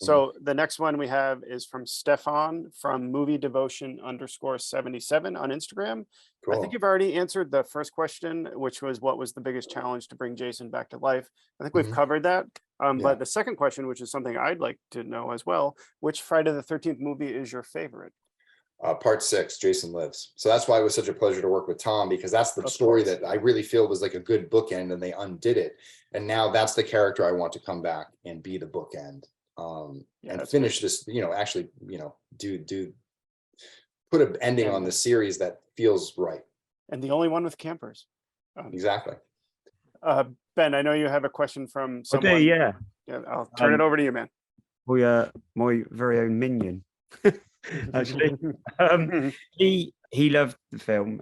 Mm-hmm. So the next one we have is from Stefan from movie devotion _77 on Instagram. I think Cool. you've already answered the first question, which was what was the biggest challenge to bring Jason back to life? I think we've Mhm. covered that. Yeah. But the second question, which is something I'd like to know as well, which Friday the 13th movie is your favorite? Part 6, Jason Lives. So that's why it was such a pleasure to work with Tom, because that's the Of story course. that I really feel was like a good bookend, and they undid it. And now that's the character I want to come back and be the bookend, Yeah, and that's finish great. this, you know, actually, you know, do put an ending on And- the series that feels right. And the only one with campers. Exactly. Ben, I know you have a question from I someone. do, yeah. Yeah, I'll turn it over to you, man. My very own minion. Actually, he loved the film,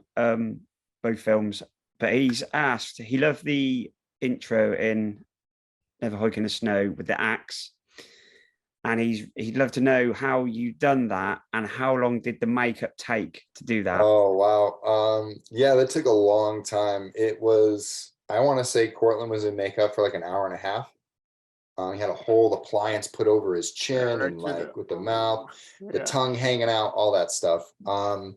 both films, but he's asked. He loved the intro in Never Hike in the Snow with the axe, and he'd love to know how you done that and how long did the makeup take to do that. Oh, wow. Yeah, that took a long time. It was, I want to say Cortland was in makeup for like an hour and a half. He had a whole appliance put over his chin and like with the mouth, the tongue hanging out, all that stuff. One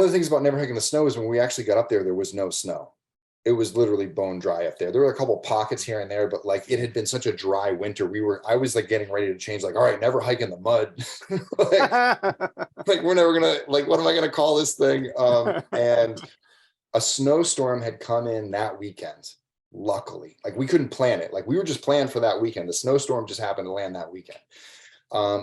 of the things about Never Hiking the Snow is when we actually got up there, there was no snow. It was literally bone dry up there. There were a couple pockets here and there, but like it had been such a dry winter. I was like getting ready to change, like, all right, never hike in the mud. like we're never gonna, like, what am I gonna call this thing? And a snowstorm had come in that weekend. Luckily, like we couldn't plan it. Like we were just planned for that weekend. The snowstorm just happened to land that weekend.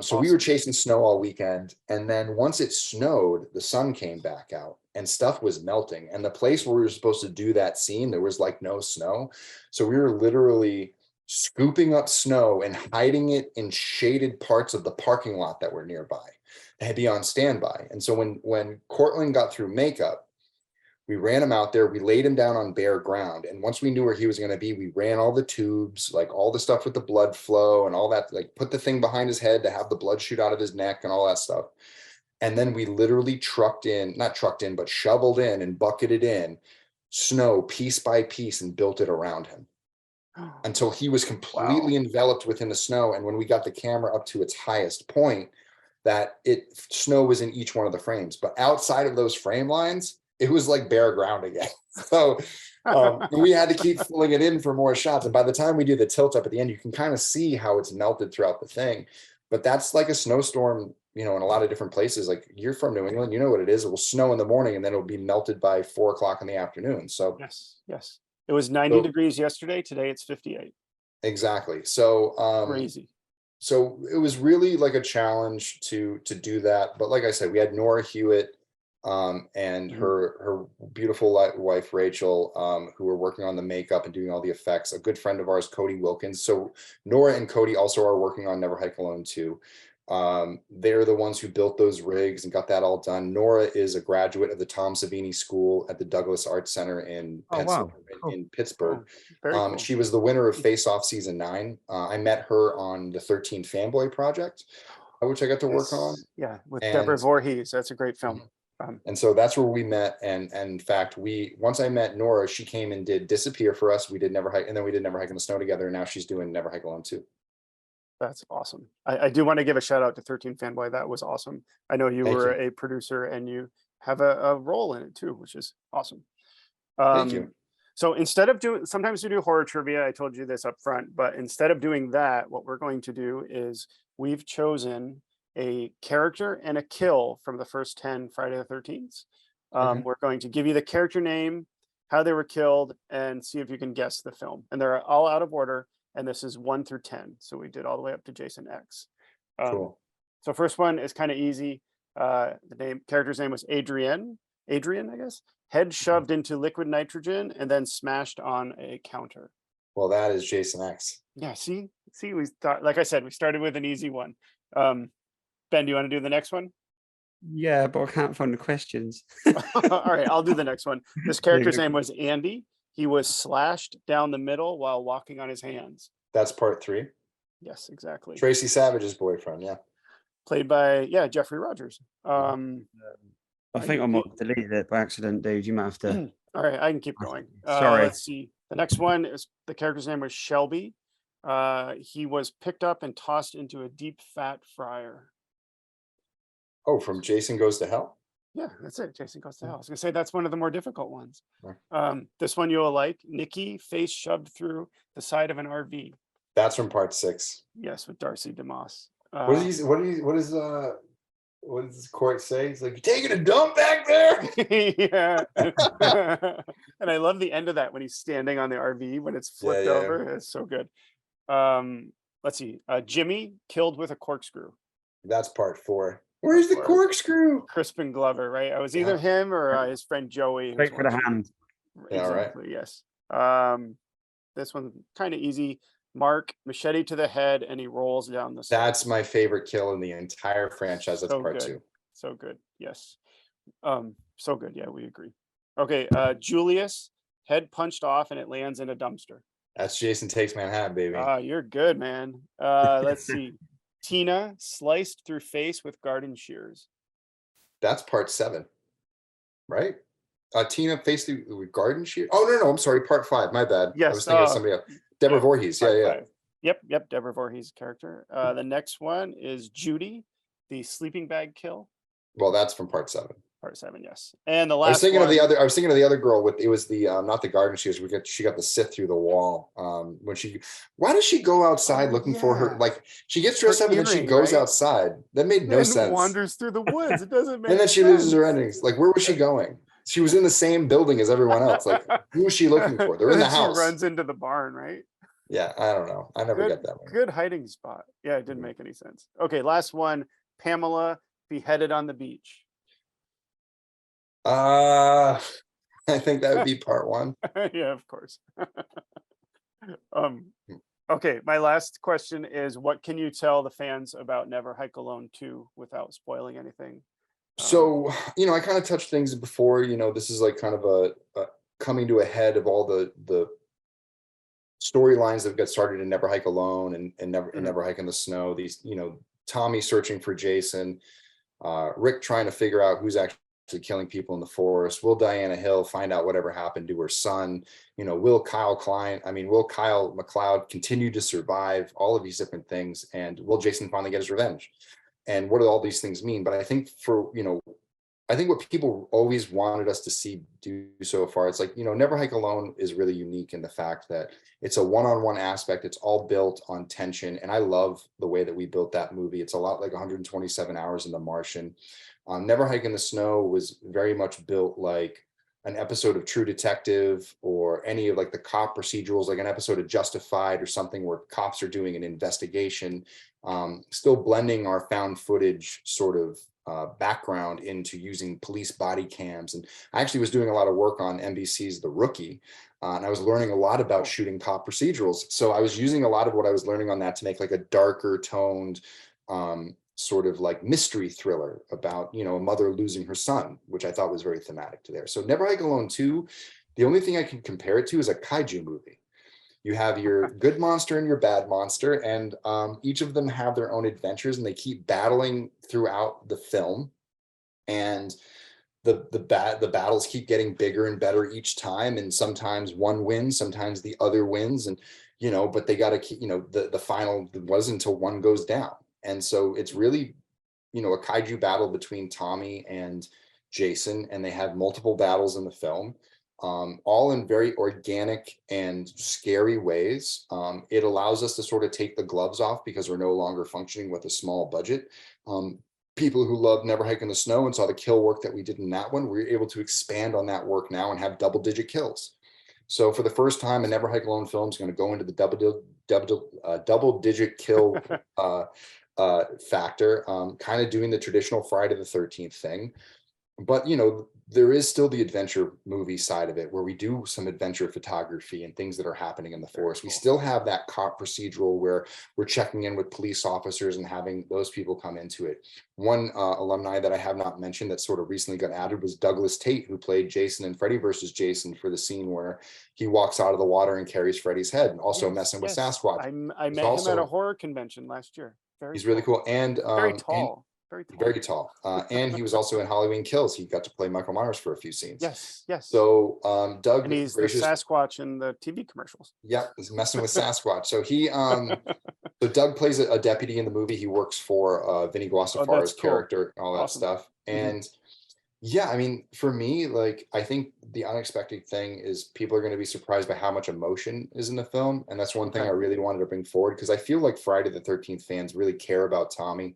So we were chasing snow all weekend. And then once it snowed, the sun came back out and stuff was melting. And the place where we were supposed to do that scene, there was like no snow. So we were literally scooping up snow and hiding it in shaded parts of the parking lot that were nearby. They had to be on standby. And so when Cortland got through makeup, we ran him out there, we laid him down on bare ground. And once we knew where he was going to be, we ran all the tubes, like all the stuff with the blood flow and all that, like put the thing behind his head to have the blood shoot out of his neck and all that stuff. And then we literally not trucked in, but shoveled in and bucketed in snow piece by piece and built it around him until he was completely enveloped within the snow. And when we got the camera up to its highest point, snow was in each one of the frames, but outside of those frame lines, it was like bare ground again. So we had to keep filling it in for more shots. And by the time we do the tilt up at the end, you can kind of see how it's melted throughout the thing. But that's like a snowstorm, you know, in a lot of different places. Like you're from New England, you know what it is. It will snow in the morning and then it'll be melted by 4 o'clock in the afternoon. So yes. It was 90 degrees yesterday. Today it's 58. Exactly. So crazy. So it was really like a challenge to do that. But like I said, we had Nora Hewitt and her beautiful wife Rachel, who were working on the makeup and doing all the effects. A good friend of ours, Cody Wilkins. So Nora and Cody also are working on Never Hike Alone too. They're the ones who built those rigs and got that all done. Nora is a graduate of the Tom Savini School at the Douglas Arts Center in Pittsburgh. Cool. She was the winner of Face Off season 9. I met her on the 13 Fanboy project, which I got to work on. Yeah, with Deborah Voorhees. That's a great film. And so that's where we met. And in fact, once I met Nora, she came and did Disappear for us. We did Never Hike, and then we did Never Hike in the Snow together. And now she's doing Never Hike Alone too. That's awesome. I do want to give a shout out to 13 Fanboy. That was awesome. I know you were a producer and you have a role in it too, which is awesome. Thank you. So sometimes we do horror trivia. I told you this up front, but instead of doing that, what we're going to do is we've chosen a character and a kill from the first 10 Friday the 13th. We're going to give you the character name, how they were killed, and see if you can guess the film. And they're all out of order, and this is 1 through 10. So we did all the way up to Jason X. Cool. So first one is kind of easy. The character's name was Adrian, I guess. Head shoved into liquid nitrogen and then smashed on a counter. Well, that is Jason X. Yeah, see, we thought, like I said, we started with an easy one. Ben, do you want to do the next one? Yeah, but I can't find the questions. All right, I'll do the next one. This character's name was Andy. He was slashed down the middle while walking on his hands. That's part 3. Yes, exactly. Tracy Savage's boyfriend. Yeah. Played by, Jeffrey Rogers. I think I might have deleted it by accident, dude. You might have to. All right, I can keep going. Sorry. Let's see. The next one is, the character's name was Shelby. He was picked up and tossed into a deep fat fryer. Oh, from Jason Goes to Hell? Yeah, that's it. Jason Goes to Hell. I was gonna say that's one of the more difficult ones. Right. This one you'll like. Nikki, face shoved through the side of an RV. That's from part 6. Yes, with Darcy DeMoss. What does this court say? He's like, you taking a dump back there? Yeah. And I love the end of that when he's standing on the RV when it's flipped over. It's so good. Let's see. Jimmy killed with a corkscrew. That's part 4. Where's the corkscrew? Crispin Glover, right? I was either him or his friend Joey. Straight for the hand. Yeah, right. Exactly, yes. This one's kind of easy. Mark, machete to the head, and he rolls down the side. That's my favorite kill in the entire franchise. That's So part good. 2. So good, yes. So good, yeah, we agree. Okay, Julius, head punched off and it lands in a dumpster. That's Jason Takes Manhattan, baby. You're good, man. Let's see. Tina, sliced through face with garden shears. That's part 7, right? Tina faced with garden shears. Oh, no, I'm sorry. Part 5. My bad. Yes, I was thinking of somebody else. Deborah Voorhees. Part Yeah. 5. Yep, Deborah Voorhees character. The next one is Judy, the sleeping bag kill. Well, that's from part 7. Part 7, yes. And the last I was thinking one, of the other girl with, it was the not the garden shears. She got the sift through the wall. Why does she go outside looking for her? Like, she gets dressed up and then she earring, goes right? outside. That made no sense. Wanders through the woods. It doesn't make And then she sense. loses her endings. Like, where was she going? She was in the same building as everyone else. Like, who is she looking for? They're in the house. She runs into the barn, right? Yeah, I don't know. I never get that one. Good hiding spot. Yeah, it didn't make any sense. Okay, last one. Pamela beheaded on the beach. I think that would be part 1. Yeah, of course. Okay, my last question is, what can you tell the fans about Never Hike Alone 2 without spoiling anything? So, I kind of touched things before. This is like kind of a coming to a head of all the storylines that got started in Never Hike Alone and Never Hike in the Snow. These, Tommy searching for Jason, Rick trying to figure out who's actually killing people in the forest. Will Diana Hill find out whatever happened to her son? Will Kyle McLeod continue to survive? All of these different things. And will Jason finally get his revenge? And what do all these things mean? But I think I think what people always wanted us to see do so far, it's like, Never Hike Alone is really unique in the fact that it's a one-on-one aspect. It's all built on tension. And I love the way that we built that movie. It's a lot like 127 Hours in The Martian. Never Hike in the Snow was very much built like an episode of True Detective or any of like the cop procedurals, like an episode of Justified or something where cops are doing an investigation, still blending our found footage sort of background into using police body cams. And I actually was doing a lot of work on NBC's The Rookie, and I was learning a lot about shooting cop procedurals. So I was using a lot of what I was learning on that to make like a darker toned sort of like mystery thriller about, a mother losing her son, which I thought was very thematic to there. So Never Hike Alone 2, the only thing I can compare it to is a kaiju movie. You have your good monster and your bad monster, and each of them have their own adventures, and they keep battling throughout the film. And the battles keep getting bigger and better each time, and sometimes one wins, sometimes the other wins, and but they got to keep, the final wasn't until one goes down. And so it's really, a kaiju battle between Tommy and Jason, and they have multiple battles in the film. All in very organic and scary ways. It allows us to sort of take the gloves off because we're no longer functioning with a small budget. people who love Never Hike in the Snow and saw the kill work that we did in that one, we're able to expand on that work now and have double-digit kills. So for the first time, a Never Hike Alone film is going to go into the double-digit kill factor, kind of doing the traditional Friday the 13th thing. But, you know, there is still the adventure movie side of it where we do some adventure photography and things that are happening in the forest. We still have that cop procedural where we're checking in with police officers and having those people come into it. One alumni that I have not mentioned that sort of recently got added was Douglas Tate, who played Jason in Freddy versus Jason for the scene where he walks out of the water and carries Freddy's head, and also messing with Sasquatch. I met him at a horror convention last year. He's really cool. And very tall. Very tall. And he was also in Halloween Kills. He got to play Michael Myers for a few scenes. Yes. So Doug, and he's the Sasquatch in the TV commercials. Yeah, he's messing with Sasquatch. So he so Doug plays a deputy in the movie. He works for Vinny Guasafaro's character, all that stuff. And yeah, I mean, for me, like, I think the unexpected thing is people are going to be surprised by how much emotion is in the film. And that's one thing I really wanted to bring forward, because I feel like Friday the 13th fans really care about Tommy.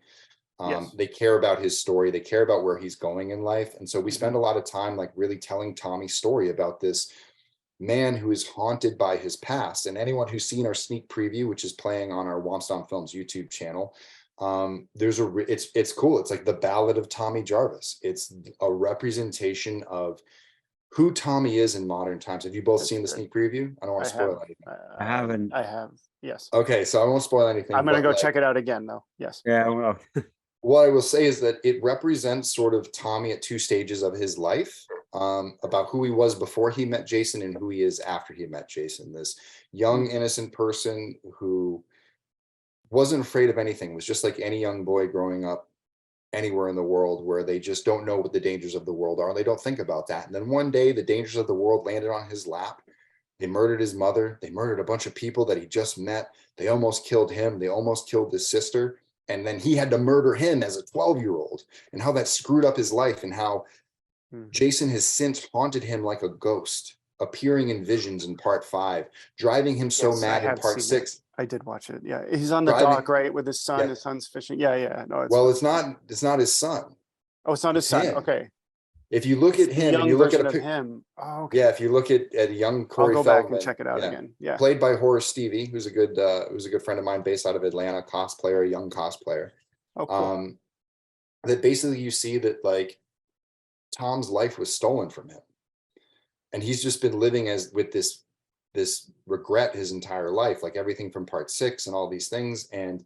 They care about his story. They care about where he's going in life. And so we spend a lot of time like really telling Tommy's story about this man who is haunted by his past. And anyone who's seen our sneak preview, which is playing on our Womstomp Films YouTube channel, it's cool. It's like the Ballad of Tommy Jarvis. It's a representation of who Tommy is in modern times. Have you both seen the sneak preview? I don't want to spoil anything. I haven't. I have. Yes. Okay, so I won't spoil anything. I'm going to go check it out again, though. Yes. Yeah. Well. What I will say is that it represents sort of Tommy at two stages of his life, about who he was before he met Jason and who he is after he met Jason. This young, innocent person who wasn't afraid of anything, was just like any young boy growing up anywhere in the world where they just don't know what the dangers of the world are. They don't think about that. And then one day the dangers of the world landed on his lap. They murdered his mother. They murdered a bunch of people that he just met. They almost killed him. They almost killed his sister. And then he had to murder him as a 12-year-old, and how that screwed up his life, and how Jason has since haunted him like a ghost, appearing in visions in part 5, driving him so mad in part 6. I did watch it. Yeah. He's on the dock, right? With his son. His son's fishing. Yeah. No, it's not his son. Oh, it's not his son. Him. Okay. If you look at him and you look at him. Oh, okay. Yeah, if you look at a young Corey I'll go Feldman, back and check it out again. Yeah. Played by Horace Stevie, who's a good friend of mine based out of Atlanta, cosplayer, young cosplayer. Oh, cool. That basically you see that like Tom's life was stolen from him. And he's just been living with this regret his entire life, like everything from part 6 and all these things. And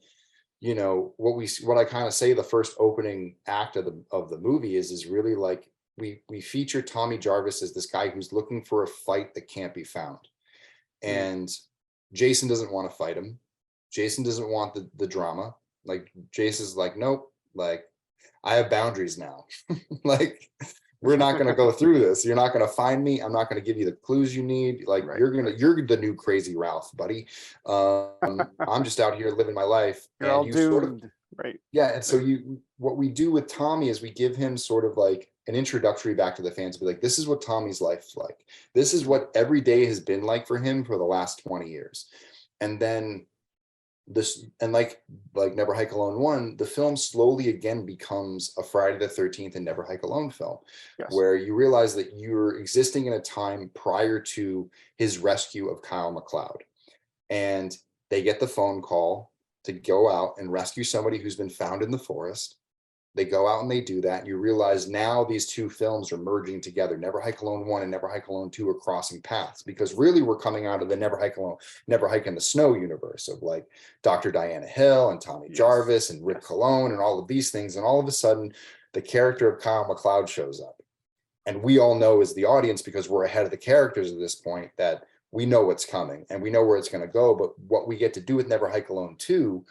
you know, what I kind of say the first opening act of the movie is really like we feature Tommy Jarvis as this guy who's looking for a fight that can't be found. And Jason doesn't want to fight him. Jason doesn't want the drama. Like Jason's like, nope, like I have boundaries now. Like we're not going to go through this. You're not going to find me. I'm not going to give you the clues you need. Like you're the new crazy Ralph, buddy. I'm just out here living my life. You're all doomed. Right. Yeah. And so what we do with Tommy is we give him sort of like an introductory back to the fans, be like, this is what Tommy's life's like. This is what every day has been like for him for the last 20 years. And then like Never Hike Alone 1, the film slowly again becomes a Friday the 13th and Never Hike Alone film, where you realize that you're existing in a time prior to his rescue of Kyle MacLeod. And they get the phone call to go out and rescue somebody who's been found in the forest. They go out and they do that. You realize now these two films are merging together. Never Hike Alone 1 and Never Hike Alone 2 are crossing paths, because really we're coming out of the Never Hike in the Snow universe of like Dr. Diana Hill and Tommy Jarvis and Rick Cologne and all of these things. And all of a sudden the character of Kyle MacLeod shows up. And we all know as the audience, because we're ahead of the characters at this point, that we know what's coming and we know where it's going to go. But what we get to do with Never Hike Alone 2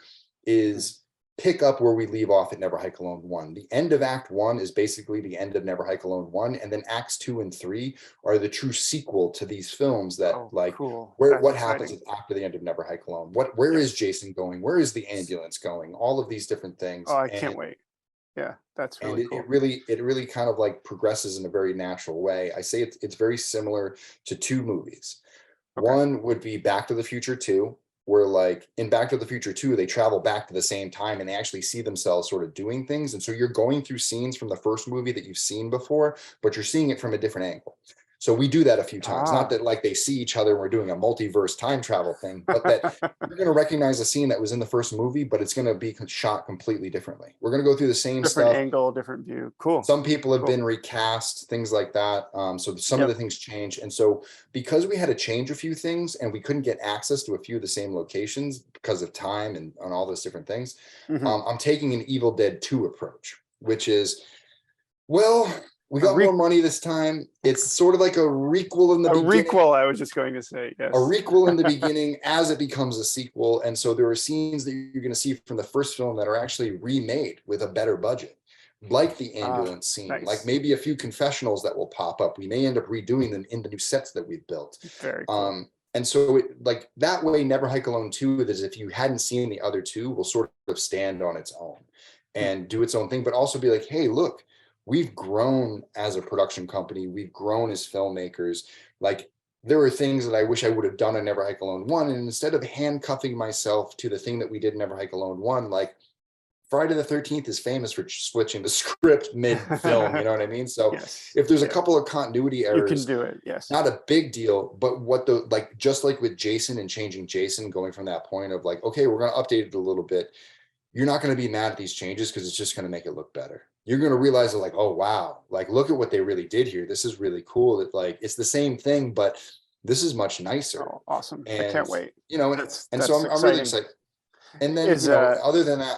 is pick up where we leave off at Never Hike Alone 1. The end of Act 1 is basically the end of Never Hike Alone 1, and then Acts 2 and 3 are the true sequel to these films that what happens after the end of Never Hike Alone. Where is Jason going? Where is the ambulance going? All of these different things. Oh, I can't wait. Yeah, that's really cool. It really kind of like progresses in a very natural way. I say it's very similar to two movies. One would be Back to the Future 2, where like in Back to the Future 2, they travel back to the same time and they actually see themselves sort of doing things. And so you're going through scenes from the first movie that you've seen before, but you're seeing it from a different angle. So we do that a few times. Not that like they see each other and we're doing a multiverse time travel thing, but that you're going to recognize a scene that was in the first movie, but it's going to be shot completely differently. We're going to go through the same different stuff. angle, different view. Cool. Some people have Cool. been recast, things like that. So some of the things change. And so because we had to change a few things and we couldn't get access to a few of the same locations because of time and all those different things, I'm taking an Evil Dead 2 approach, which is, well, we got more money this time. It's sort of like a requel in the beginning. A requel, I was just going to say, yes. A requel in the beginning as it becomes a sequel. And so there are scenes that you're going to see from the first film that are actually remade with a better budget, like the ambulance scene, nice. like maybe a few confessionals that will pop up. We may end up redoing them in the new sets that we've built. Very cool. And so like that way, Never Hike Alone 2, that if you hadn't seen the other two, will sort of stand on its own and do its own thing, but also be like, hey, look, we've grown as a production company. We've grown as filmmakers. Like there are things that I wish I would have done in Never Hike Alone 1. And instead of handcuffing myself to the thing that we did in Never Hike Alone 1, like Friday the 13th is famous for switching the script mid-film, you know what I mean? So if there's a couple of continuity errors, you can do it, yes. Not a big deal, but what the, like, just like with Jason and changing Jason, going from that point of like, okay, we're going to update it a little bit. You're not going to be mad at these changes because it's just going to make it look better. You're going to realize that like, oh, wow, like, look at what they really did here. This is really cool. That like, it's the same thing, but this is much nicer. Oh, awesome. And, I can't wait. You know, that's so I'm really excited. And then, you know, other than that,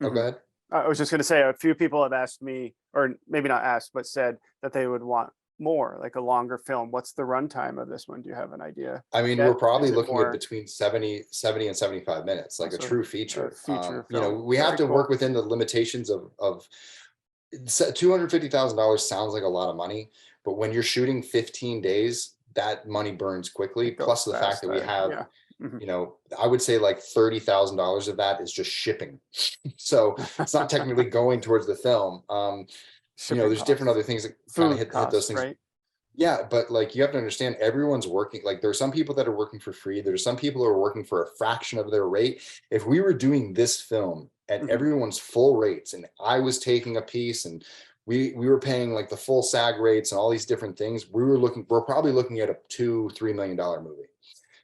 go ahead. I was just going to say, a few people have asked me, or maybe not asked, but said that they would want more, like a longer film. What's the runtime of this one? Do you have an idea? I mean, we're probably looking at between 70 and 75 minutes, like a true feature. You know, we have to work within the limitations of $250,000 sounds like a lot of money, but when you're shooting 15 days, that money burns quickly. Plus the fact that we have, you know, I would say like $30,000 of that is just shipping. So it's not technically going towards the film. You know, there's different other things that kind of hit those things. Right? Yeah, but like you have to understand, everyone's working. Like there are some people that are working for free. There's some people who are working for a fraction of their rate. If we were doing this film at everyone's full rates, and I was taking a piece, and we were paying like the full SAG rates and all these different things, we're probably looking at a $2-3 million movie.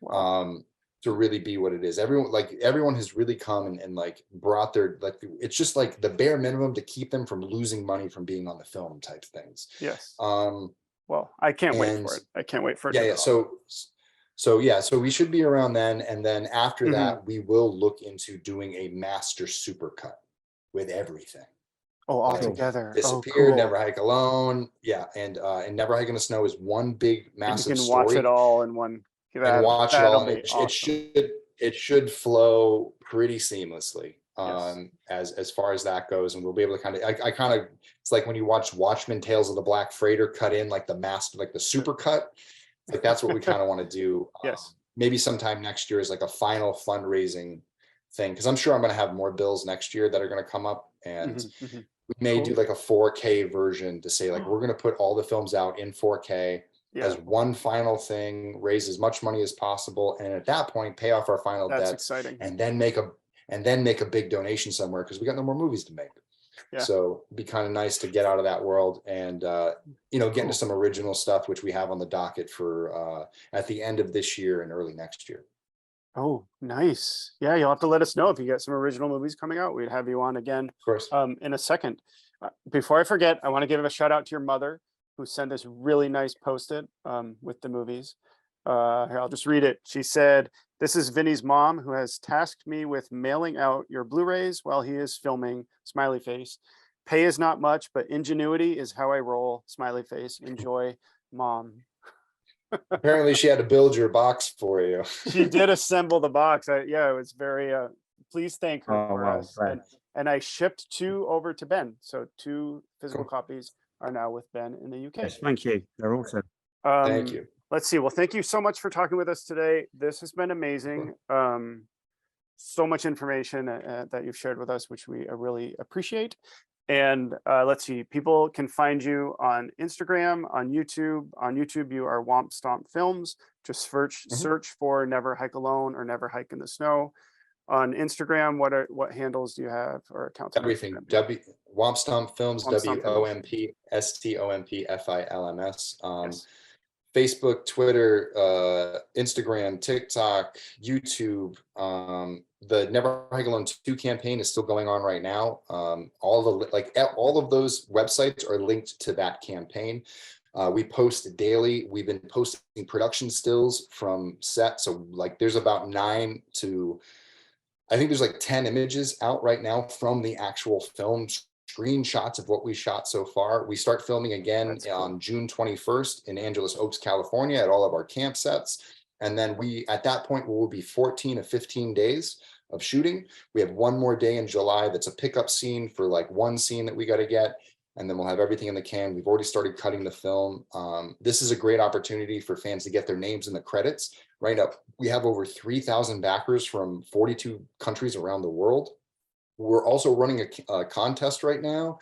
Wow. To really be what it is. Everyone has really come and like brought their, like, it's just like the bare minimum to keep them from losing money from being on the film type things. Yes. Well, I can't wait for it. I can't wait for it. Yeah. So we should be around then. And then after that, we will look into doing a master supercut with everything. Oh, all together. Disappeared, Never Hike Alone. Yeah. And Never Hike in the Snow is one big massive story. You can watch it all in one. And watch it all. It should flow pretty seamlessly as far as that goes, and we'll be able to kind of I kind of, it's like when you watch Watchmen Tales of the Black Freighter cut in like the master, like the super cut, like that's what we kind of want to do. Yes, maybe sometime next year is like a final fundraising thing, because I'm sure I'm going to have more bills next year that are going to come up, and we may do like a 4K version to say like we're going to put all the films out in 4K. As one final thing, raise as much money as possible, and at that point pay off our final debts. Exciting. And then make a big donation somewhere, because we got no more movies to make. So it'd be kind of nice to get out of that world and you know, get into some original stuff, which we have on the docket for at the end of this year and early next year. Oh, nice. Yeah, you'll have to let us know if you get some original movies coming out. We'd have you on again, of course, in a second. Before I forget, I want to give a shout out to your mother, who sent this really nice post-it with the movies. Here, I'll just read it. She said, "This is Vinny's mom, who has tasked me with mailing out your Blu-rays while he is filming," smiley face. "Pay is not much, but ingenuity is how I roll," smiley face. "Enjoy, Mom." Apparently she had to build your box for you. She did assemble the box. Yeah, it was very, please thank her for us. And I shipped 2 over to Ben. So 2 physical copies are now with Ben in the UK. Yes, thank you. They're awesome. Thank you. Let's see. Well, thank you so much for talking with us today. This has been amazing. So much information that you've shared with us, which we really appreciate. And let's see, people can find you on Instagram, on YouTube. On YouTube, you are Womp Stomp Films. Just search for Never Hike Alone or Never Hike in the Snow. On Instagram, what handles do you have or accounts? on Everything. Instagram? Womp Stomp Films, Womp Stomp Films. WOMPSTOMPFILMS. Yes. Facebook, Twitter, Instagram, TikTok, YouTube. The Never Hike Alone 2 campaign is still going on right now. All of those websites are linked to that campaign. We post daily. We've been posting production stills from set. So like there's about 9 to, I think there's like 10 images out right now from the actual film, screenshots of what we shot so far. We start filming again on June 21st in Angeles Oaks, California at all of our camp sets. And then at that point, we'll be 14 to 15 days of shooting. We have one more day in July that's a pickup scene for like one scene that we got to get. And then we'll have everything in the can. We've already started cutting the film. This is a great opportunity for fans to get their names in the credits. Right up, we have over 3,000 backers from 42 countries around the world. We're also running a contest right now.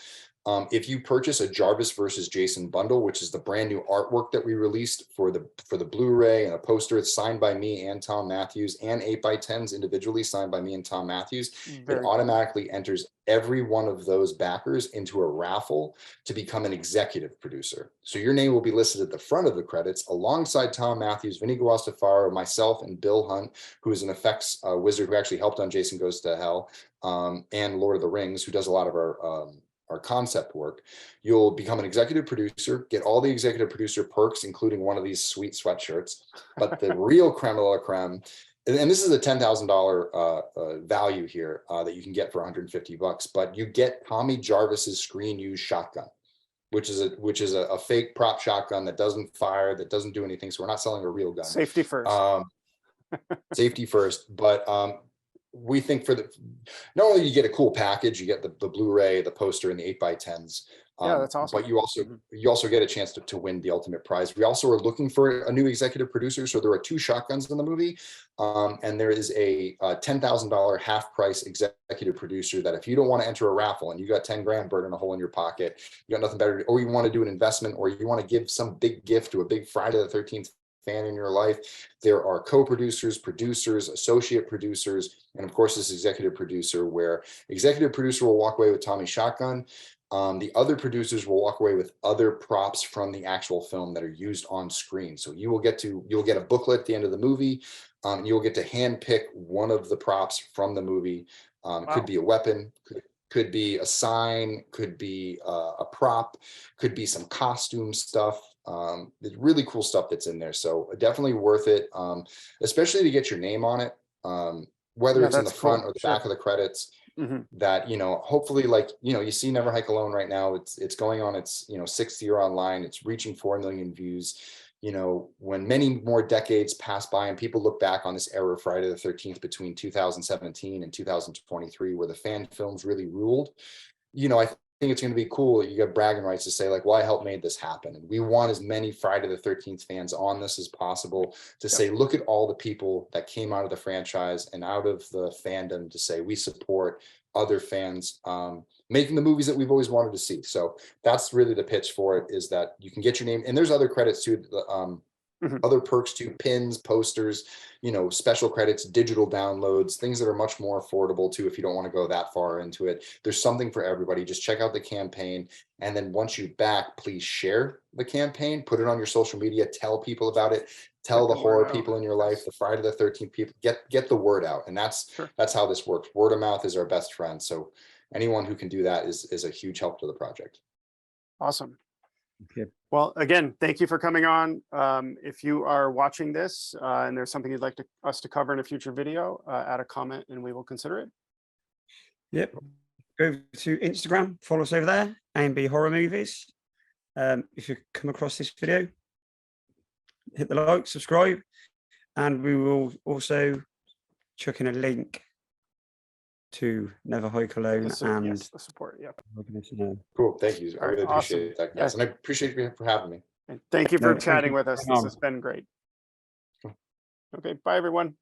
If you purchase a Jarvis versus Jason bundle, which is the brand new artwork that we released for the Blu-ray and a poster, it's signed by me and Tom Matthews, and 8x10s individually signed by me and Tom Matthews. It automatically enters every one of those backers into a raffle to become an executive producer. So your name will be listed at the front of the credits alongside Tom Matthews, Vinny Guastafaro, myself, and Bill Hunt, who is an effects wizard who actually helped on Jason Goes to Hell and Lord of the Rings, who does a lot of our concept work. You'll become an executive producer, get all the executive producer perks, including one of these sweet sweatshirts. But the real creme de la creme, and this is a $10,000 value here that you can get for $150, but you get Tommy Jarvis's screen used shotgun, which is a fake prop shotgun that doesn't fire, that doesn't do anything. So we're not selling a real gun. Safety first. Safety first, but we think not only you get a cool package, you get the Blu-ray, the poster, and the 8x10s. Yeah, that's awesome. But you also get a chance to win the ultimate prize. We also are looking for a new executive producer. So there are 2 shotguns in the movie. And there is a $10,000 half price executive producer that if you don't want to enter a raffle and you got 10 grand burning a hole in your pocket, you got nothing better, or you want to do an investment, or you want to give some big gift to a big Friday the 13th fan in your life, there are co-producers, producers, associate producers, and of course this executive producer, where executive producer will walk away with Tommy's shotgun. The other producers will walk away with other props from the actual film that are used on screen. So you'll get a booklet at the end of the movie. You'll get to hand pick one of the props from the movie. Wow. Could be a weapon, could be a sign, could be a prop, could be some costume stuff. There's really cool stuff that's in there. So definitely worth it, especially to get your name on it, whether it's in the front or the back of the credits. That, hopefully, like, you see Never Hike Alone right now. It's going on its, 6th year online. It's reaching 4 million views. When many more decades pass by and people look back on this era of Friday the 13th between 2017 and 2023, where the fan films really ruled, I think it's going to be cool. You got bragging rights to say, like, well, I helped make this happen. And we want as many Friday the 13th fans on this as possible to say, look at all the people that came out of the franchise and out of the fandom to say, we support other fans making the movies that we've always wanted to see. So that's really the pitch for it, is that you can get your name. And there's other credits too. Other perks too, pins, posters, special credits, digital downloads, things that are much more affordable too if you don't want to go that far into it. There's something for everybody. Just check out the campaign. And then once you back, please share the campaign, put it on your social media, tell people about it, tell the horror people in your life, the Friday the 13th people, get the word out. And that's how this works. Word of mouth is our best friend. So anyone who can do that is a huge help to the project. Awesome. Okay. Well, again, thank you for coming on. If you are watching this and there's something you'd like us to cover in a future video, add a comment and we will consider it. Yep. Go to Instagram, follow us over there, A&B Horror Movies. If you come across this video, hit the like, subscribe, and we will also chuck in a link to Never Hike Alone and the support. Yep. Cool. Thank you. I really appreciate that, guys. And I appreciate you for having me. And thank you for chatting with us. This has been great. Okay. Bye, everyone.